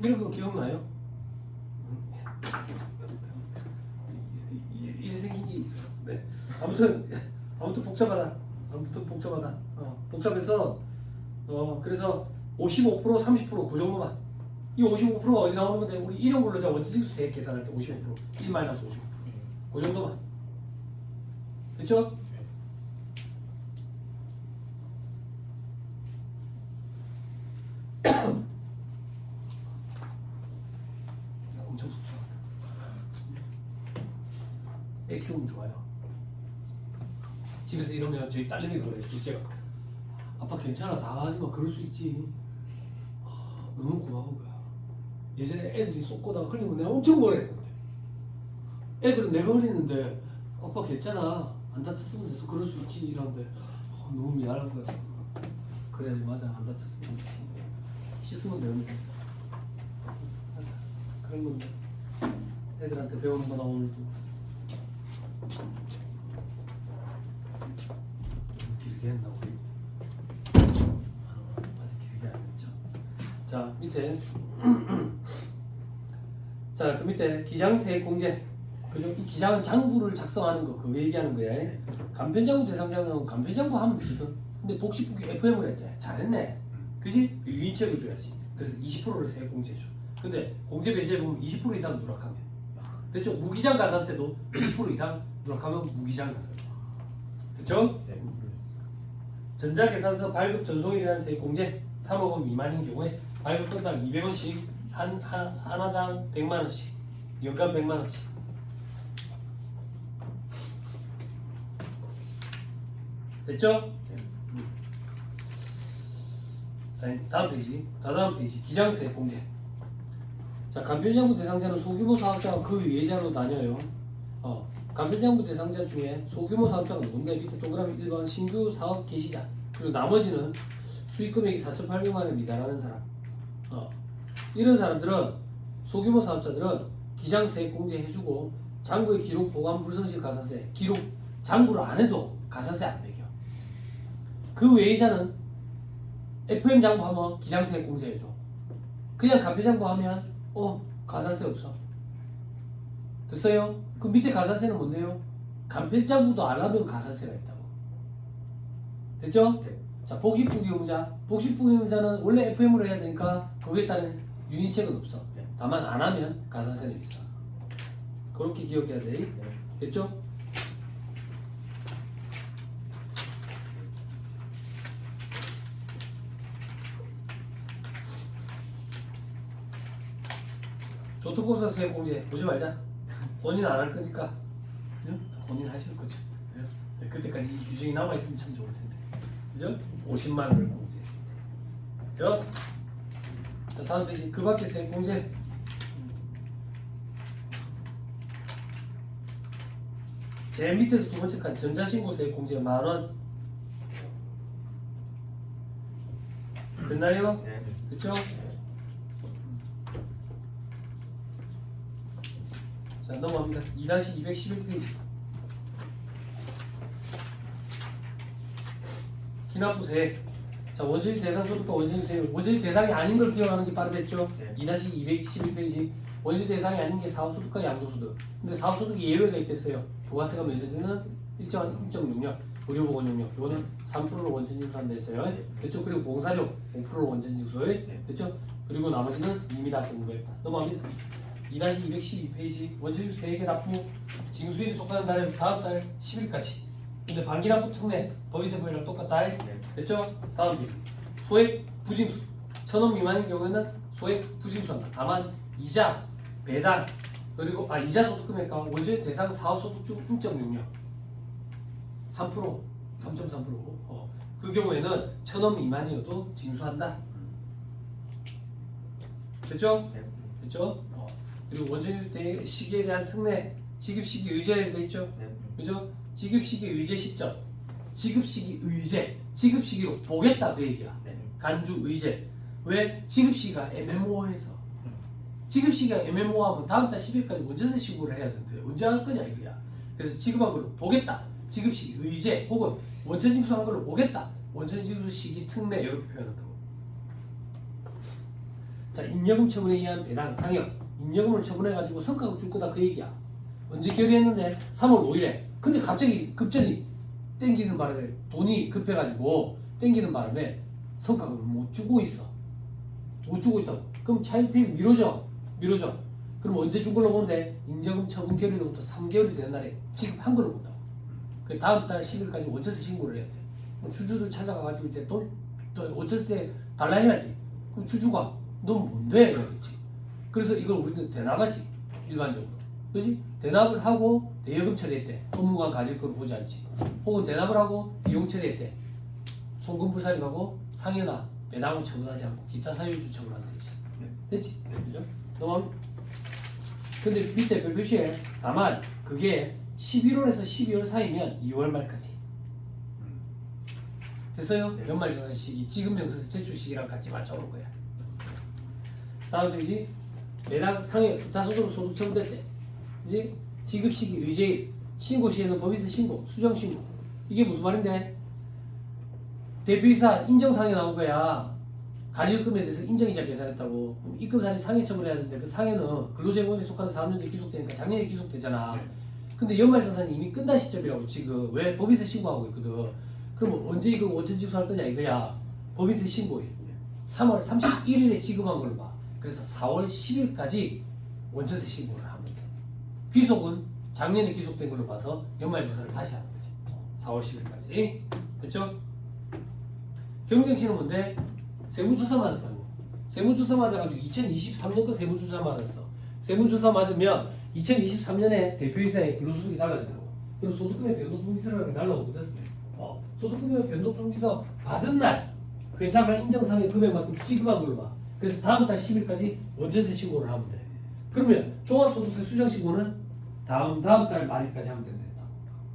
이런 거 기억나요? 이래 생긴 게 있어요. 네. 아무튼 복잡하다. 복잡해서 그래서 55% 30%그 정도만. 이 55%가 어디 나오는 건데 우리 일용 근로자 원칙수 세액 계산할 때 55% 1 마이너스 55%. 그 정도만. 됐죠? 엄청 속상하다. 애 키우면 좋아요. 집에서 이러면 저희 딸내미 그래. 둘째가 아빠 괜찮아 다 하지마 그럴 수 있지. 너무 고마운 거야. 예전에 애들이 쏟고다가 흘리면 내가 엄청 뭐라 했는데 애들은 내가 흘리는데 아빠 괜찮아 안 다쳤으면 됐어 그럴 수 있지 이러는데 너무 미안한 거야. 그래 맞아 안 다쳤으면 됐지 씻으면 되는데 맞아 그런 건데 애들한테 배우는 거나 오늘도 너무 길게 했나 우리 아직 길게 안 했죠. 자 밑에 자 그 밑에 기장세액공제 그죠? 이 기장은 장부를 작성하는 거 그거 얘기하는 거야. 간편장부 대상자는 간편장부 하면 되거든. 근데 복식부기 FM을 했대. 잘했네. 그지? 유인책을 줘야지. 그래서 20%를 세액공제해줘. 근데 공제 배제에 보면 20% 이상 누락하면 됐죠? 무기장 가산세도 20% 이상 누락하면 무기장 가산세. 됐죠? 네. 전자계산서 발급 전송에 대한 세액공제 3억 원 미만인 경우에 발급 건당 200원씩 하나당 100만 원씩 연간 100만 원씩. 됐죠? 다음 페이지. 다음 페이지. 기장세 공제. 자, 간편장부 대상자는 소규모 사업자와 그 예자로 나뉘어요. 간편장부 대상자 중에 소규모 사업자가 누군데 밑에 동그라미 1번 신규 사업 개시자. 그리고 나머지는 수익 금액이 4,800만 원을 미달하는 사람. 이런 사람들은 소규모 사업자들은 기장세 공제 해주고 장부의 기록 보관 불성실 가산세 기록 장부를 안 해도 가산세 안 매겨. 그 외의자는 FM 장부 하면 기장세 공제해줘. 그냥 간편 장부 하면 가산세 없어. 됐어요? 그 밑에 가산세는 뭔데요? 간편 장부도 안 하면 가산세가 있다고. 됐죠? 네. 자, 복식부기 의무자. 복식부기 의무자는 원래 FM으로 해야 되니까 그거에 따른 유인책은 없어. 네. 다만 안 하면 가산세는 있어. 그렇게 기억해야 돼. 네. 됐죠? 교통법상 세액공제 보지 말자. 본인 안 할 거니까. 응? 본인 하실 거죠. 네, 그때까지 이 규정이 남아있으면 참 좋을 텐데. 그죠? 50만 원을 공제. 그죠? 자, 다음 페이지. 그 밖에 세액공제. 제일 밑에서 두 번째 칸 전자신고 세액공제 만원. 됐나요? 네. 그쵸? 자, 넘어갑니다. 2-211페이지. 기납부세. 자, 원천지 대상 소득과 원천지 세액. 원천지 대상이 아닌 걸 기억하는 게 빠르겠죠? 네. 2-211페이지. 원천지 대상이 아닌 게 사업소득과 양도소득. 근데 사업소득이 예외가 있댔어요. 부가세가 면제되는 일정한 인적 용역, 의료보건 용역. 이거는 3%로 원천징수한댔어요. 됐죠? 그리고 봉사료 5%로 원천징수에. 됐죠? 그리고 나머지는 이미 다 공부했다. 넘어갑니다. 2-212페이지 원천징수 세액의 납부 징수일이 속하는 달에 다음 달 10일까지. 근데 반기납부 특례 법인세법이랑 똑같다. 됐죠? 다음 일 소액 부징수 1,000원 미만인 경우에는 소액 부징수한다. 다만 이자, 배당 그리고 이자 소득 금액과 원천징수 대상 사업 소득 중 인적 용역 3%, 3.3%. 그 경우에는 1,000원 미만이어도 징수한다. 됐죠? 됐죠? 그리고 원천징수 시기에 대한 특례, 지급시기 의제에 되어 있죠? 그죠? 지급시기 의제 시점, 지급시기 의제, 지급시기로 보겠다 그 얘기야. 간주 의제. 왜? 지급시기가 애매모호해서. 지급시기가 애매모호하면 다음 달 10일까지 원전세 신고를 해야 되는데 언제 할 거냐 이거야. 그래서 지급한 걸로 보겠다. 지급시기 의제 혹은 원천징수한 걸로 보겠다. 원천징수 시기 특례 이렇게 표현한다고. 자, 임여금 처분에 의한 배당, 상여. 임여금을 처분해가지고 성과급 줄 거다 그 얘기야. 언제 결의했는데 3월 5일에. 근데 갑자기 급전이 땡기는 바람에 돈이 급해가지고 땡기는 바람에 성과급을 못 주고 있어. 못 주고 있다고. 그럼 차일피일 미뤄져. 그럼 언제 준 걸로 보는데 인정금 처분 결의로부터 3개월이 된 날에 지급한 걸로 본다고. 그 다음 달 10일까지 원천세 신고를 해야 돼. 그럼 주주를 찾아가가지고 이제 또 원천세 달라 해야지. 그럼 주주가 너 뭔데? 이러겠지. 그래서 이걸 우리는 대납하지 일반적으로. 그지? 대납을 하고 대여금 처리했대. 업무가 가질 걸 보지 않지. 혹은 대납을 하고 비용 처리했대. 송금불살입하고 상해나 배당을 처분하지 않고 기타 사유주 처분한다 했지. 됐지? 그죠? 그럼 근데 밑에 별 표시에 다만 그게 11월에서 12월 사이면 2월 말까지. 됐어요? 네. 연말정산 시기, 지급명세서 제출 시기랑 같이 맞춰놓을 거야. 다음 페이지. 배당 상해 기타 소득 소득 처분될 때 이제 지급 시기 의제일 신고 시에는 법인세 신고, 수정 신고. 이게 무슨 말인데? 대표이사 인정상해 나온 거야. 가지급금에 대해서 인정이자 계산했다고. 그럼 입금사항이 상해 처분해야 되는데 그 상해는 근로제공에 속하는 사업연도에 기속되니까 작년에 기속되잖아. 근데 연말정산이 이미 끝난 시점이라고 지금. 왜? 법인세 신고하고 있거든. 그러면 언제 이걸 원천징수할 거냐 이거야. 법인세 신고일 3월 31일에 지급한 걸로 봐. 그래서 4월 10일까지 원천세 신고를 하면 돼. 귀속은 작년에 귀속된 걸로 봐서 연말정산을 다시 하는 거지. 4월 10일까지. 됐죠? 경쟁시는 뭔데? 세무조사 맞았다고. 세무조사 맞아가지고 2023년 거 세무조사 맞았어. 세무조사 맞으면 2023년에 대표이사의 근로소득이 달라진다고. 그럼 소득금의 변동통지서라는 게 날라오거든. 소득금의 변동통지서 받은 날 회사가 인정상의 금액만큼 지급한 걸로 봐. 그래서 다음 달 10일까지 원천세 신고를 하면 돼. 그러면 종합소득세 수정 신고는 다음 달 말일까지 하면 된다.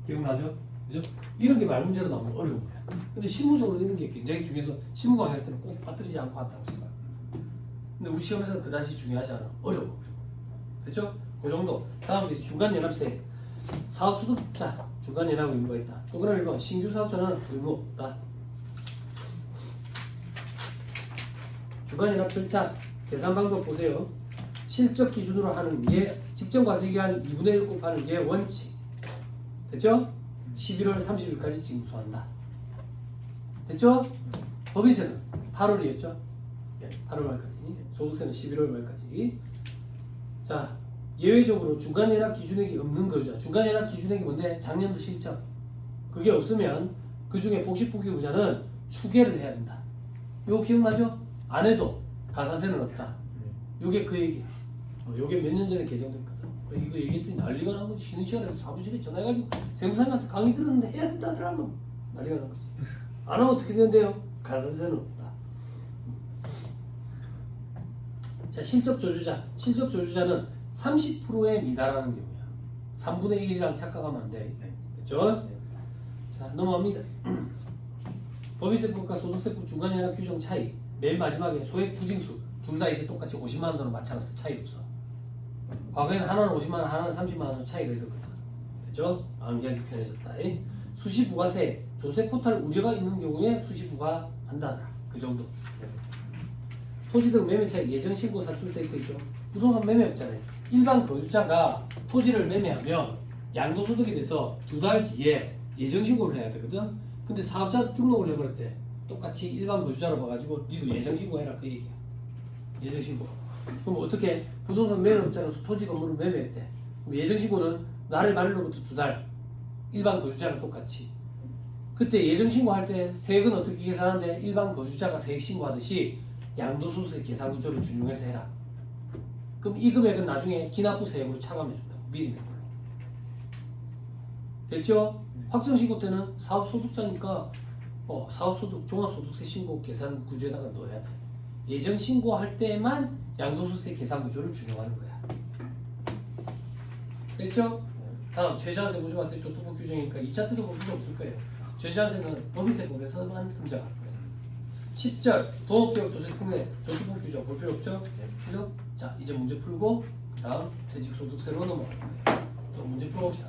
기억나죠? 그죠? 이런 게 말 문제로 나오면 어려운 거야. 근데 실무적으로 이런 게 굉장히 중요해서 실무 강의할 때는 꼭 빠뜨리지 않고 한다고 생각해요. 근데 우리 시험에서는 그다지 중요하지 않아. 어려워. 그리고. 됐죠? 그 정도. 다음 이제 중간연합세. 사업소득자 중간연합 의무가 있다. 동그라미 1번 신규 사업자는 의무 없다. 중간연합 절차 계산 방법 보세요. 실적 기준으로 하는 게 직전과세기한 2분의 1 곱하는 게 원칙. 됐죠? 11월 30일까지 징수한다. 됐죠? 법인세는 8월이었죠? 8월 말까지. 소득세는 11월 말까지. 자, 예외적으로 중간연합 기준액이 없는 거죠. 중간연합 기준액이 뭔데? 작년도 실적. 그게 없으면 그 중에 복식부기부자는 추계를 해야 된다. 이거 기억나죠? 안 해도 가사세는 없다. 요게 그 얘기야. 요게 몇 년 전에 개정됐거든. 이거 얘기했더니 난리가 나고 쉬는 시간에 사무실에 전화해가지고 세무사님한테 강의 들었는데 해야 된다 하더라고. 난리가 난 거지. 안 하면 어떻게 되는데요? 가사세는 없다. 자, 실적 조주자. 실적 조주자는 30%에 미달하는 경우야. 3분의 1이랑 착각하면 안 돼. 됐죠? 자, 넘어갑니다. 법인세법과 소득세법 중간연합 규정 차이. 맨 마지막에 소액 부징수. 둘 다 이제 똑같이 50만 원 정도 맞춰놨어. 차이 없어. 과거에는 하나는 50만 원, 하나는 30만 원 차이가 있었거든. 됐죠? 암기하기 편해졌다. 수시부가세, 조세 포탈 우려가 있는 경우에 수시부가한다더라. 그 정도. 토지 등 매매 차익 예정 신고 사출세 있죠. 부동산 매매 없잖아요. 일반 거주자가 토지를 매매하면 양도소득이 돼서 2달 뒤에 예정 신고를 해야 되거든. 근데 사업자 등록을 해버릴 때 똑같이 일반 거주자로 봐가지고 니도 예정 신고해라 그 얘기야. 예정 신고. 그럼 어떻게? 부동산 매매업자로서 토지 건물을 매매했대. 그럼 예정 신고는 나를 말로부터 2달. 일반 거주자랑 똑같이. 그때 예정 신고할 때 세액은 어떻게 계산하는데? 일반 거주자가 세액 신고하듯이 양도소득세 계산 구조를 준용해서 해라. 그럼 이 금액은 나중에 기납부 세액으로 차감해 준다고. 미리 낸 걸로. 됐죠? 확정 신고 때는 사업소득자니까 사업소득 종합소득세 신고 계산 구조에다가 넣어야 돼. 예정 신고할 때만 양도소득세 계산 구조를 준용하는 거야. 됐죠? 다음 최저한세, 무중한세, 조투법 규정이니까 2차 때도 볼 필요 없을 거예요. 최저한세는 법인세법에서만 등장할 거예요. 10절 동업기업 조세특례 조투법 규정 볼 필요 없죠? 그죠? 자, 이제 문제 풀고 그 다음 퇴직소득세로 넘어갈 거예요. 또 문제 풀어봅시다.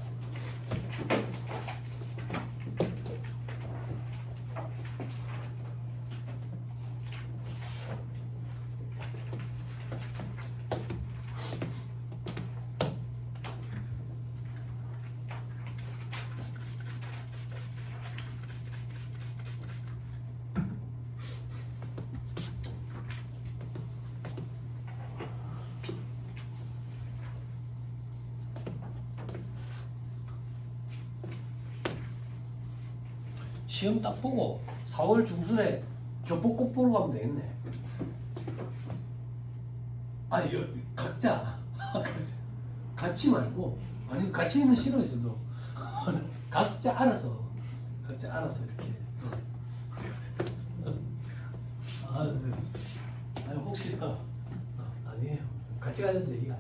시험 딱 보고 4월 중순에 교포꼭 보러 가면 되겠네. 아니 각자 같이 말고 아니 같이는 싫어했어도 각자 알아서 이렇게. 아니 혹시나 아니에요. 같이 가자는 얘기가.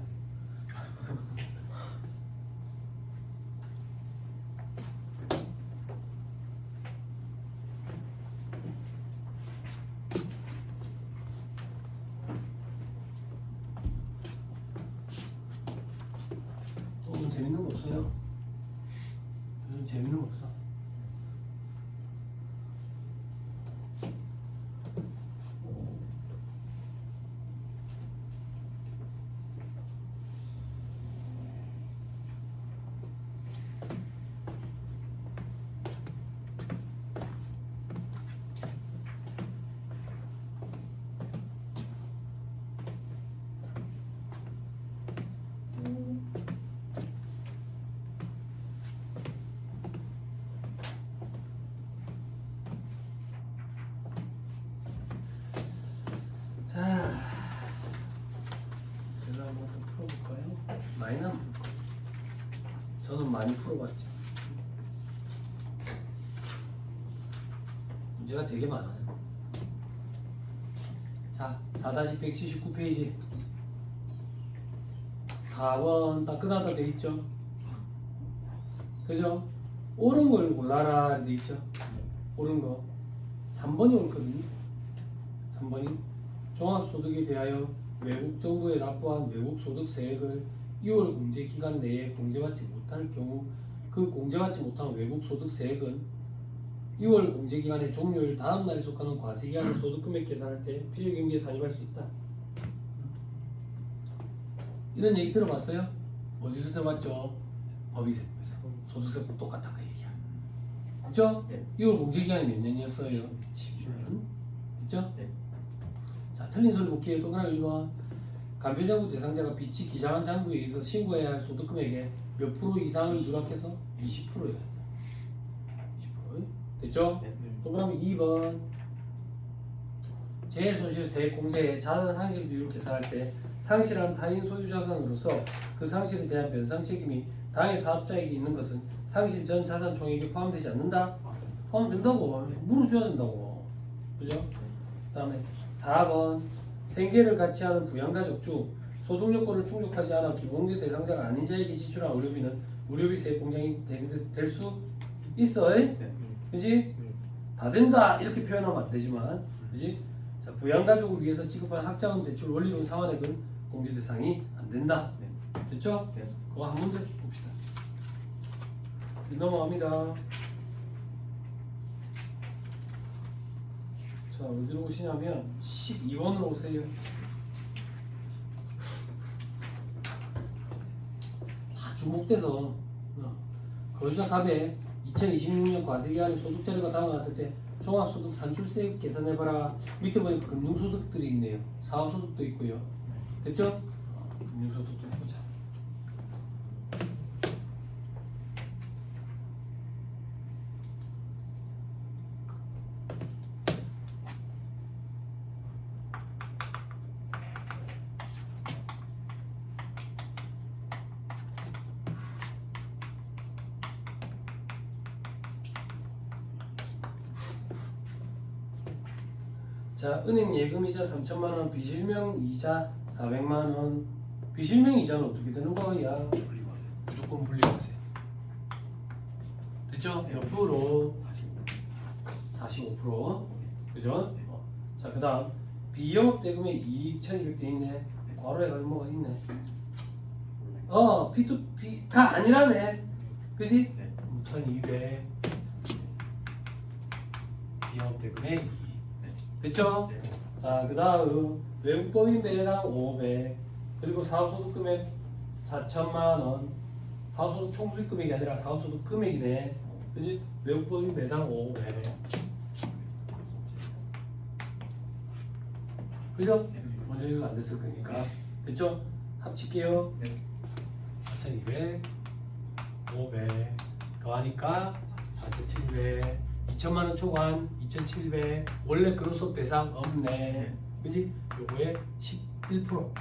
또 재밌는 거 없어요? 요즘 재밌는 거 없어? 자, 제가 한번 또 풀어볼까요? 많이는 안 풀 거예요. 저는 많이 풀어봤죠. 문제가 되게 많아요. 자, 4-179페이지 4번 따끈하다 돼 있죠? 그죠? 옳은 걸 골라라 돼 있죠? 옳은 거 3번이 옳거든요. 3번이 종합소득에 대하여 외국 정부에 납부한 외국 소득 세액을 2월 공제 기간 내에 공제받지 못할 경우 그 공제받지 못한 외국 소득 세액은 2월 공제 기간의 종료일 다음 날에 속하는 과세기간의 소득 금액 계산할 때 필요경비에 산입할 수 있다. 이런 얘기 들어봤어요? 어디서 들어봤죠? 법인세법에서. 소득세법 똑같다 그 얘기야. 그죠? 네. 2월 공제 기간이 몇 년이었어요? 12년. 됐죠? 네. 자, 틀린 소리 볼게요. 동그라미 1번. 간편장부 대상자가 빚이 기장한 장부에 의해서 신고해야 할 소득 금액의 몇 프로 이상을 누락해서 20%여야 돼. 20%. 됐죠? 네. 동그라미 2번. 재손실세 공제의 자산 상실 비율을 계산할 때 상실한 타인 소유 자산으로서 그 상실에 대한 변상 책임이 당해 사업자에게 있는 것은 상실 전 자산 총액에 포함되지 않는다? 포함된다고. 물어줘야 된다고. 그죠? 그 다음에 4번. 생계를 같이 하는 부양가족 중 소득 요건을 충족하지 않아 기본공제 대상자가 아닌 자에게 지출한 의료비는 의료비 세액 공제이 될 수 있어. 네. 그지? 다 된다 이렇게 표현하면 안 되지만, 그지? 자, 부양가족을 위해서 지급한 학자금 대출 원리금 상환액은 공제 대상이 안 된다. 네. 됐죠? 네. 그거 한 문제 봅시다. 넘어갑니다. 자, 어디로 오시냐면 12번으로 오세요. 다 중복돼서 거주자갑에 2026년 과세기간의 소득 자료가 다음과 같을 때 종합소득 산출세액 계산해봐라. 밑에 보니까 금융소득들이 있네요. 사업소득도 있고요. 됐죠? 금융소득도 있고. 자, 자, 은행 예금이자 3천만 원, 비실명 이자 400만 원. 비실명 이자는 어떻게 되는 거야? 무조건 분리하세요. 됐죠? 몇 프로? 45%. 그죠? 자, 그다음 비영업 대금의 이익 1,200 돼 있네. 괄호에 뭐가 있네. P2P가 아니라네. 그지? 1,200 비영업 대금의 이익. 됐죠? 네. 자, 그 다음 외국법인 매당 500 그리고 사업소득 금액 4천만 원. 사업소득 총수익 금액이 아니라 사업소득 금액이네. 그지? 외국법인 매당 500 그죠? 먼저 해서 안 됐을 거니까. 됐죠? 합칠게요. 4,200 500 더하니까 4,700 2천만 원 초과 2,700 원래 근로소득 대상 없네. 그지? 요거에 11%.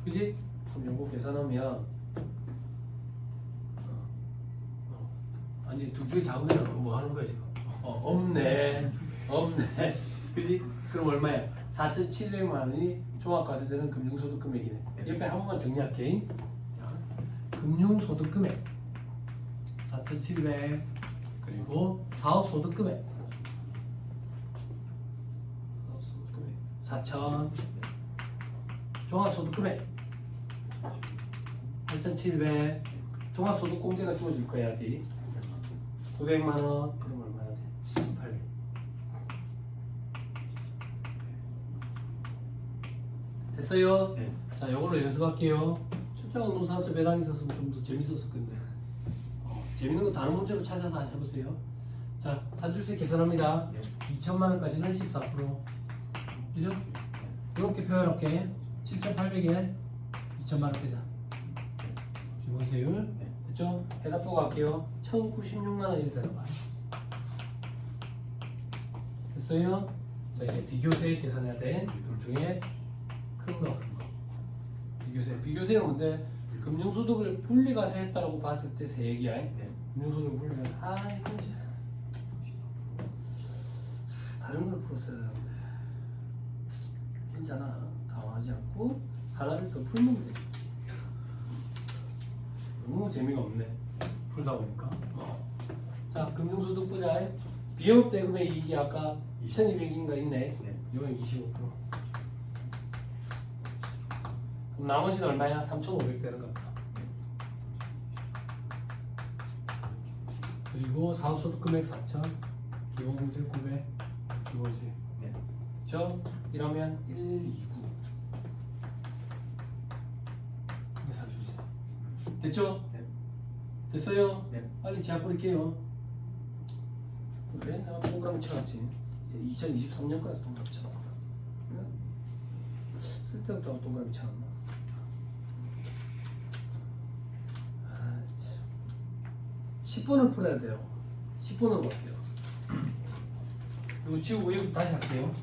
그지? 그럼 요거 계산하면 아니 두 줄이 작으면 뭐 하는 거야 지금? 없네. 없네. 그지? 그럼 얼마야? 4,700만 원이 종합과세되는 금융소득 금액이네. 옆에 한 번만 정리할게. 자, 금융소득 금액 4,700 그리고 사업소득 금액 4,000 종합소득 금액 8,700 종합소득 공제가 주어질 거야. 어디? 900만 원. 그럼 얼마야 돼? 7,800. 됐어요? 네. 자, 이걸로 연습할게요. 출자금 노사업자 배당이 있었으면 좀 더 재밌었을 건데. 재밌는 거 다른 문제로 찾아서 해보세요. 자, 산출세 계산합니다. 네. 2천만 원까지는 14%. 그죠? 이렇게 표현할게. 7,800에 2천만 원 빼자. 기본세율. 네. 됐죠? 해답 보고 갈게요. 1,096만 원이 되는 됐어요? 자, 이제 비교세 계산해야 돼. 둘 중에 큰 거. 비교세. 비교세는 뭔데? 금융소득을 분리과세했다라고 봤을 때 세 얘기야. 네. 금융소득을 분리과세. 이거 이제 다른 걸 풀었어야 되는데. 괜찮아. 당황하지 않고 하나를 더 풀면 되지. 너무 재미가 없네. 풀다 보니까. 자, 금융소득 보자. 비영업대금의 이익이 아까 2,200인가 있네. 네. 이건 25%. 그럼 나머지는 얼마야? 3,500 되는 겁니다. 그리고 사업소득 금액 4,000, 기본공제 900, 기본세. 네. 그렇죠? 이러면 1129. 이게 산출세. 됐죠? 네. 됐어요? 네. 빨리 제압 버릴게요. 그래? 내가 동그라미 쳐놨지. 2023년까지 동그라미 쳐놨구나. 쓸데없다고 동그라미 쳐놨나? 10번을 풀어야 돼요. 10번으로 갈게요. 이거 지우고 여기 다시 할게요.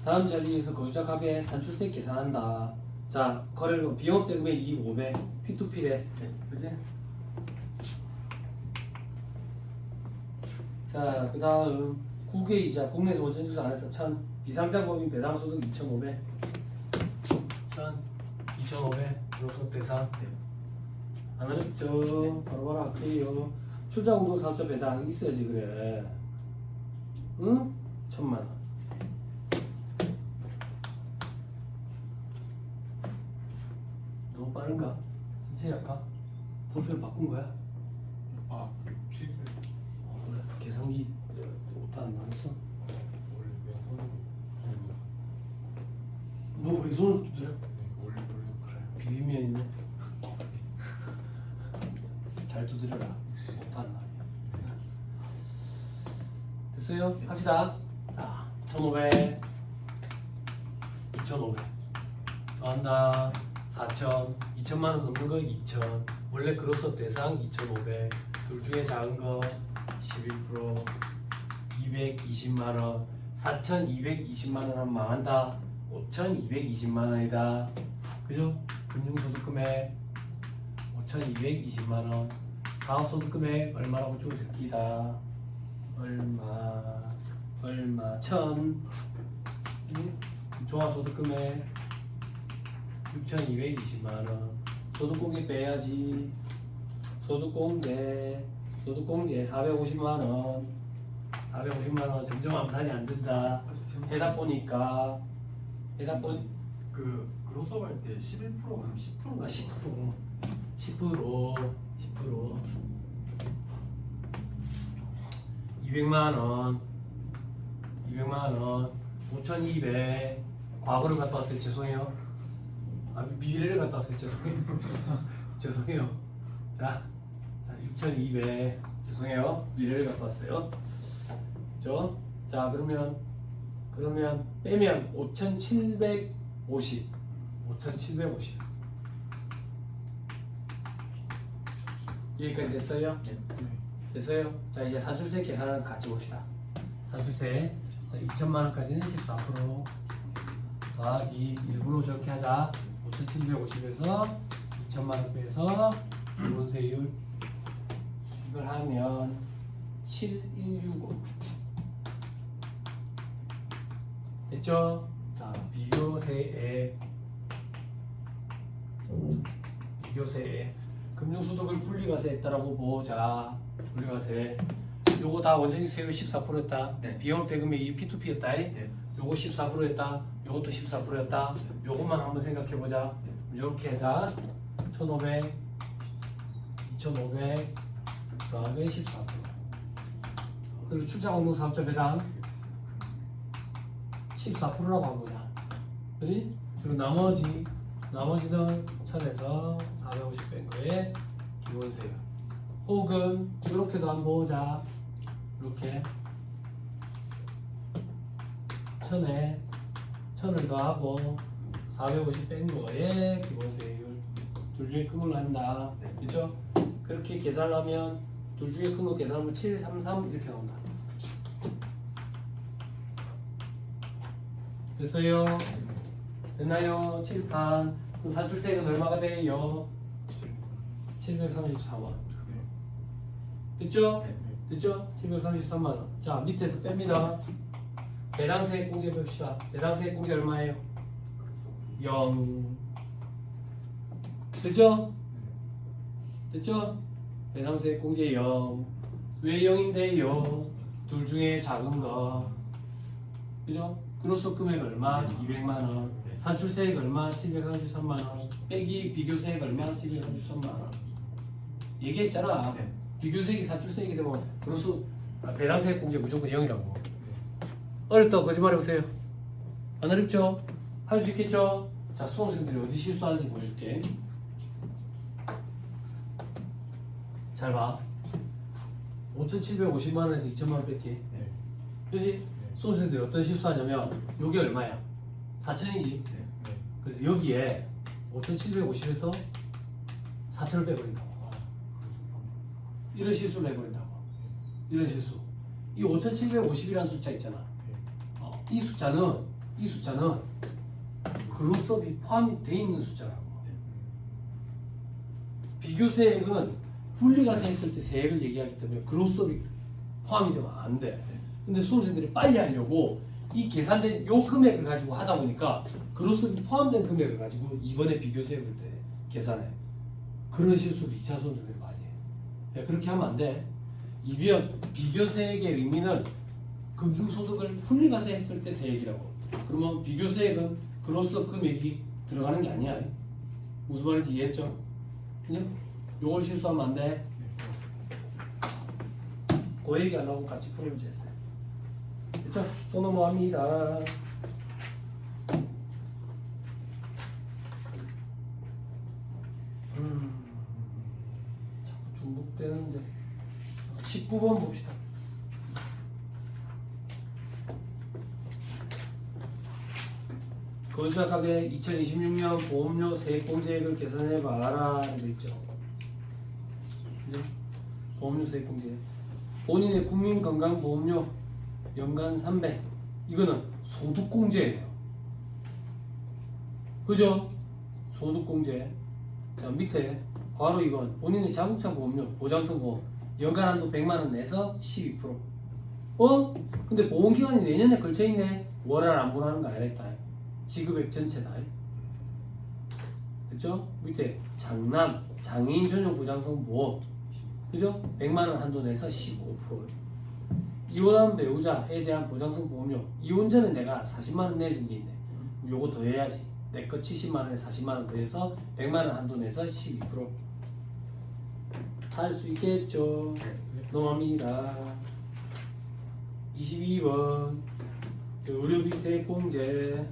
다음 자리에서 거주자 값의 산출세 계산한다. 자, 거래로 비용대금의 이익 500, P2P래. 네. 그지? 자, 그 다음 국외이자 국내에서 원천 주소 안에서 1,000, 비상장법인 배당소득 2,500, 1,000, 2,500, 근로소득 대상. 네. 안 어렵죠? 바로바로 할게요. 출자공동 사업자 배당 있어야지 그래. 응? 1,000만 원. 너무 빠른가? 천천히 할까? 볼펜 바꾼 거야? 필수. 그래. 계산기 오타 안 나왔어? 원래 왼손으로 하는 거. 너 왼손으로 두드려? 원래 그래. 비빔면이네. 잘 두드려라. 오타 안 나게. 됐어요? 합시다. 자, 1,500, 2,500 더한다. 4,000, 2천만 원 넘는 거 2,000, 원래 근로소득 대상 2,500, 둘 중에 작은 거 11%, 220만 원, 4,220만 원 하면 망한다. 5,220만 원이다. 그죠? 금융소득 금액 5,220만 원, 사업소득 금액 얼마라고 주어질 기다. 얼마 1,000, 종합소득 금액 6,220만 원. 소득공제 빼야지. 소득공제 450만 원. 450만 원 점점 암산이 안 된다. 해답 보니까 대답은 그 그로스업 할때 11% 아니면 10%? 10% 200만원 5200 과거를 갔다 왔어요. 죄송해요. 미래를 갔다 왔어요. 죄송해요. 죄송해요. 자 6200 죄송해요. 미래를 갔다 왔어요. 그죠? 자 그러면 빼면 5750 여기까지 됐어요? 됐어요? 자 이제 산출세 계산을 같이 봅시다. 산출세 자 2천만원까지는 14% 더하기 일부러 저렇게 하자. 5750에서 2천만원 빼서 기본세율 이걸 하면 7165 됐죠? 자 비교세액 금융소득을 분리과세했다라고 보자. 분리과세 요거 다 원천세율 14%였다. 네. 비용 대금액이 P2P였다. 네. 요거 14%였다. 요것도 14%였다. 요것만 한번 생각해보자. 요렇게 하자. 1500 2500 그다음에 14% 그리고 출장 업무 사업자 배당 14%라고 한 거야. 그지? 그리고 나머지는 1000에서 450 뺀 거에 기본세율. 혹은 이렇게도 한번 보자. 이렇게 1000을 더하고 450 뺀 거에 기본세율. 둘 중에 큰 걸로 한다. 그렇죠? 그렇게 계산을 하면 둘 중에 큰 거 계산하면 733 이렇게 나온다. 됐어요? 됐나요? 칠판. 그럼 산출세액은 얼마가 돼요? 734만. 됐죠? 됐죠? 733만원. 자 밑에서 뺍니다. 배당세액 공제 봅시다. 배당세액 공제 얼마예요? 0. 됐죠? 됐죠? 배당세액 공제 0. 왜 0인데요? 둘 중에 작은 거. 그죠? 그로스 금액 얼마? 200만원. 산출세액 얼마? 733만원. 빼기 비교세액 얼마? 733만원. 얘기했잖아. 네. 비교세액이 산출세액이 되면 그로스 배당세액 공제 무조건 0이라고. 어렵다고 거짓말 해보세요. 안 어렵죠? 할 수 있겠죠? 자 수험생들이 어디 실수하는지 보여줄게. 잘 봐. 5,750만원에서 2천만원 뺐지. 네. 그지? 수험생들이 어떤 실수하냐면 요게 얼마야? 4천이지. 네. 그래서 여기에 5,750에서 4천을 빼버린다고. 이런 실수를 해버린다고. 이런 실수. 이 5,750이라는 숫자 있잖아. 이 숫자는 그로스업이 포함이 돼 있는 숫자라고. 비교세액은 분리과세 했을 때 세액을 얘기하기 때문에 그로스업이 포함이 되면 안 돼. 근데 수험생들이 빨리 하려고 이 계산된 요 금액을 가지고 하다 보니까 그로스업이 포함된 금액을 가지고 이번에 비교세액을 때 계산해. 그런 실수를 2차 수험생들이 많이 해. 그렇게 하면 안 돼. 이변 비교세액의 의미는 금융소득을 분리과세 했을 때 세액이라고. 그러면 비교세액은 그로스업 금액이 들어가는 게 아니야. 무슨 말인지 이해했죠? 그냥 요걸 실수하면 안 돼. 그 얘기 안 하고 같이 풀어보자 했어요. 그렇죠? 또 넘어갑니다. 자꾸 중복되는데 19번 봅시다. 건축학과에 2026년 보험료 세액공제액을 계산해봐라 이랬죠. 그죠? 보험료 세액공제. 본인의 국민건강보험료 연간 300. 이거는 소득공제예요. 그죠? 소득공제. 자 밑에 바로 이건 본인의 자동차 보험료 보장성 보험 연간 한도 100만원 내서 12%. 근데 보험기간이 내년에 걸쳐있네. 월할 안 분하는 거 아니랬다. 지급액 전체다. 됐죠? 밑에 장남 장애인 전용 보장성 보험 그죠? 100만원 한도 내서 15%. 이혼한 배우자에 대한 보장성 보험료 이혼 전에 내가 40만원 내준 게 있네. 요거 더해야지. 내 거 70만 원에 40만 원 더해서 100만 원 한도 내서 12% 할 수 있겠죠. 넘어갑니다. 22번 의료비 세액공제.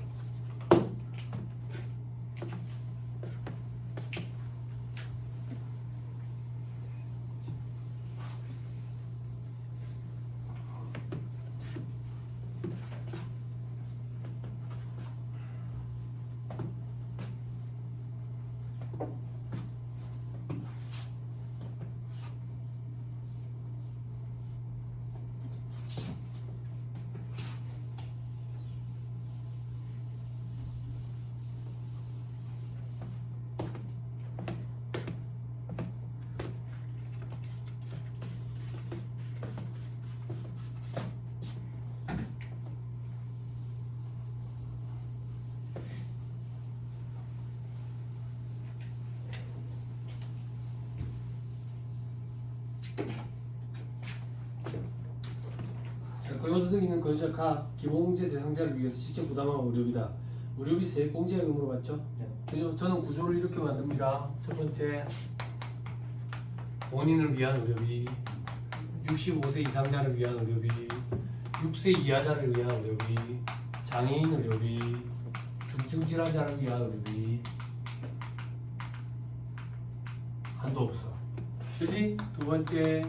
근로소득 있는 거주자가 기본공제 대상자를 위해서 직접 부담한 의료비다. 의료비 세액 공제액을 물어봤죠? 네. 그죠? 저는 구조를 이렇게 만듭니다. 첫 번째, 본인을 위한 의료비, 65세 이상자를 위한 의료비, 6세 이하자를 위한 의료비, 장애인 의료비, 중증질환자를 위한 의료비. 한도 없어. 그지? 두 번째,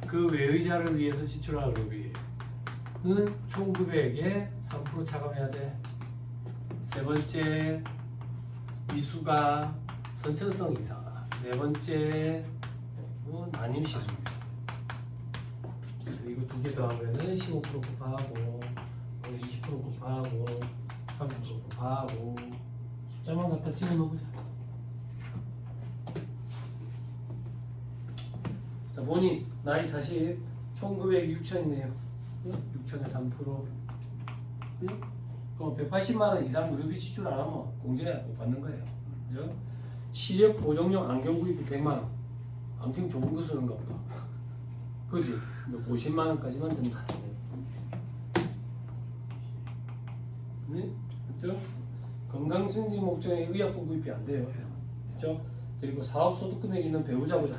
그 외의자를 위해서 지출할 의료비는 총 금액의 3% 차감해야 돼. 세 번째, 미수가 선천성 이상. 네 번째, 난임시수. 그래서 이거 두 개 더하면은 15% 곱하고 20% 곱하고 30% 곱하고 숫자만 갖다 집어넣어보자. 자, 본인 나이 40, 총 금액이 6천이네요. 6천에 3%. 그럼 180만 원 이상 의료비 지출 안 하면 공제 못 받는 거예요. 그죠? 시력 보정용 안경 구입이 100만 원. 안경 좋은 거 쓰는가 보다. 그지? 50만 원까지만 된다. 네? 그죠? 건강 증진 목적의 의약품 구입이 안 돼요. 그죠? 그리고 사업 소득 금액이 있는 배우자보자.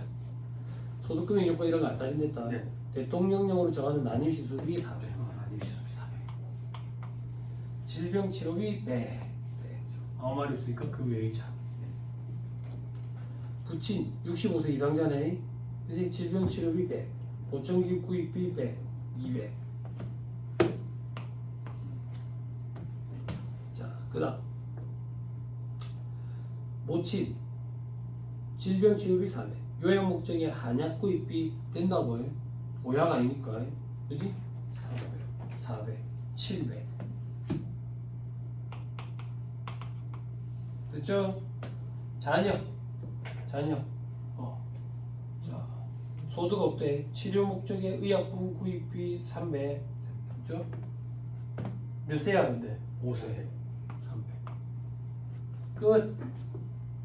소득 금액 요건 이런 거 안 따진댔다. 네. 대통령령으로 정하는 난임시술비 400. 난임시술비 400. 질병 치료비 100. 아무 말이 없으니까 그 외의자. 부친 65세 이상자네. 그래서 질병 치료비 100. 보청기 구입비 100. 200. 자, 그다음 모친 질병 치료비 400. 요양 목적의 한약 구입비 된다고요. 오약 아니니까. 그지? 400, 700. 됐죠? 자녀. 자, 소득 없대. 치료 목적의 의약품 구입비 300. 됐죠? 몇 세야 근데? 5세. 300. 끝.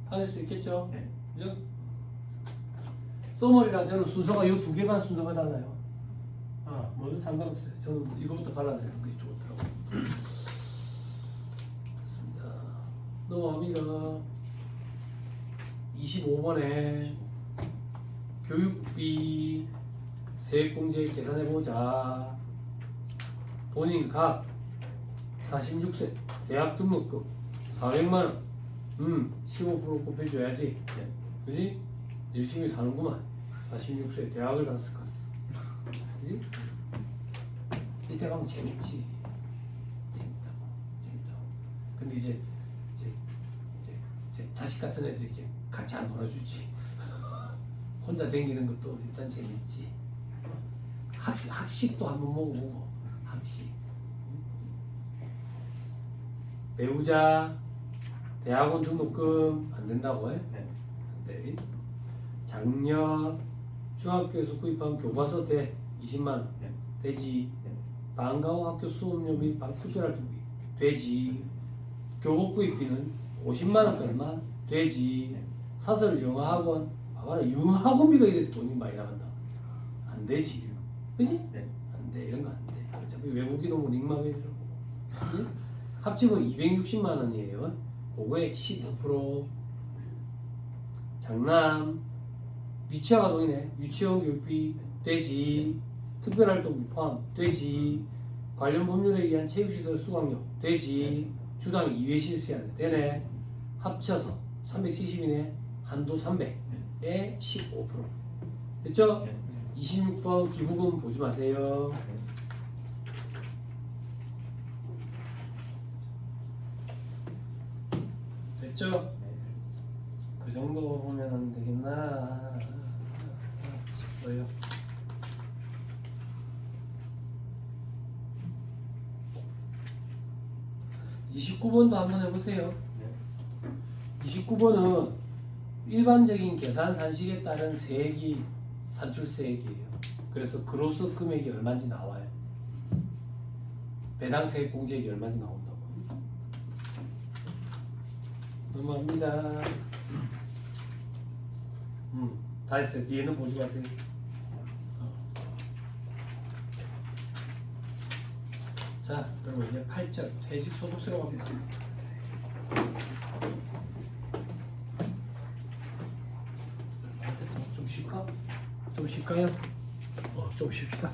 하실 수 있겠죠? 네. 그죠? 써머리랑 저는 순서가 요 두 개만 순서가 달라요. 뭐든 상관없어요. 저는 이거부터 발라내는 게 좋더라고요. 좋습니다. 넘어갑니다. 25번에 교육비 세액공제 계산해보자. 본인 각 46세 대학 등록금 400만원 15% 곱해줘야지. 그지? 열심히 사는구만. 46세 대학을 갔을 갔어. 그지? 이때 가면 재밌지. 재밌다고. 근데 이제 자식 같은 애들이 이제 같이 안 놀아주지. 혼자 다니는 것도 일단 재밌지. 학식도 한번 먹어보고. 학식. 배우자 대학원 등록금 안 된다고 해? 네. 안 돼. 장녀 중학교에서 구입한 교과서 대 20만 원. 네. 되지. 네. 방과 후 학교 수업료 및 특별활동비 되지. 교복 구입비는 50만 원까지만 되지. 네. 사설 영어학원 봐봐라. 영어학원비가 이래 돈이 많이 나간다. 안 되지. 그지? 네. 안 돼. 이런 거 안 돼. 어차피 외국인 오면 닉마벨이라고. 합치면 260만 원이에요. 그거에 15%. 장남 위치와 가동이네. 유치원 교육비 되지. 특별활동비 포함 되지. 관련 법률에 의한 체육시설 수강료 되지. 주당 2회 실시해야 되네. 합쳐서 370이네. 한도 300에 15%. 됐죠? 26번 기부금 보지 마세요. 됐죠? 그 정도 보면 되겠나 싶어요. 네. 29번도 한번 해보세요. 29번은 일반적인 계산 산식에 따른 세액이 산출세액이에요. 그래서 그로스 금액이 얼마인지 나와요. 배당 세액 공제액이 얼마인지 나온다고. 넘어갑니다. 다 했어요. 뒤에는 보지 마세요. 자, 그러면 이제 8절 퇴직 소득세로 갑니다. 좀 쉴까? 좀 쉴까요? 좀 쉽시다.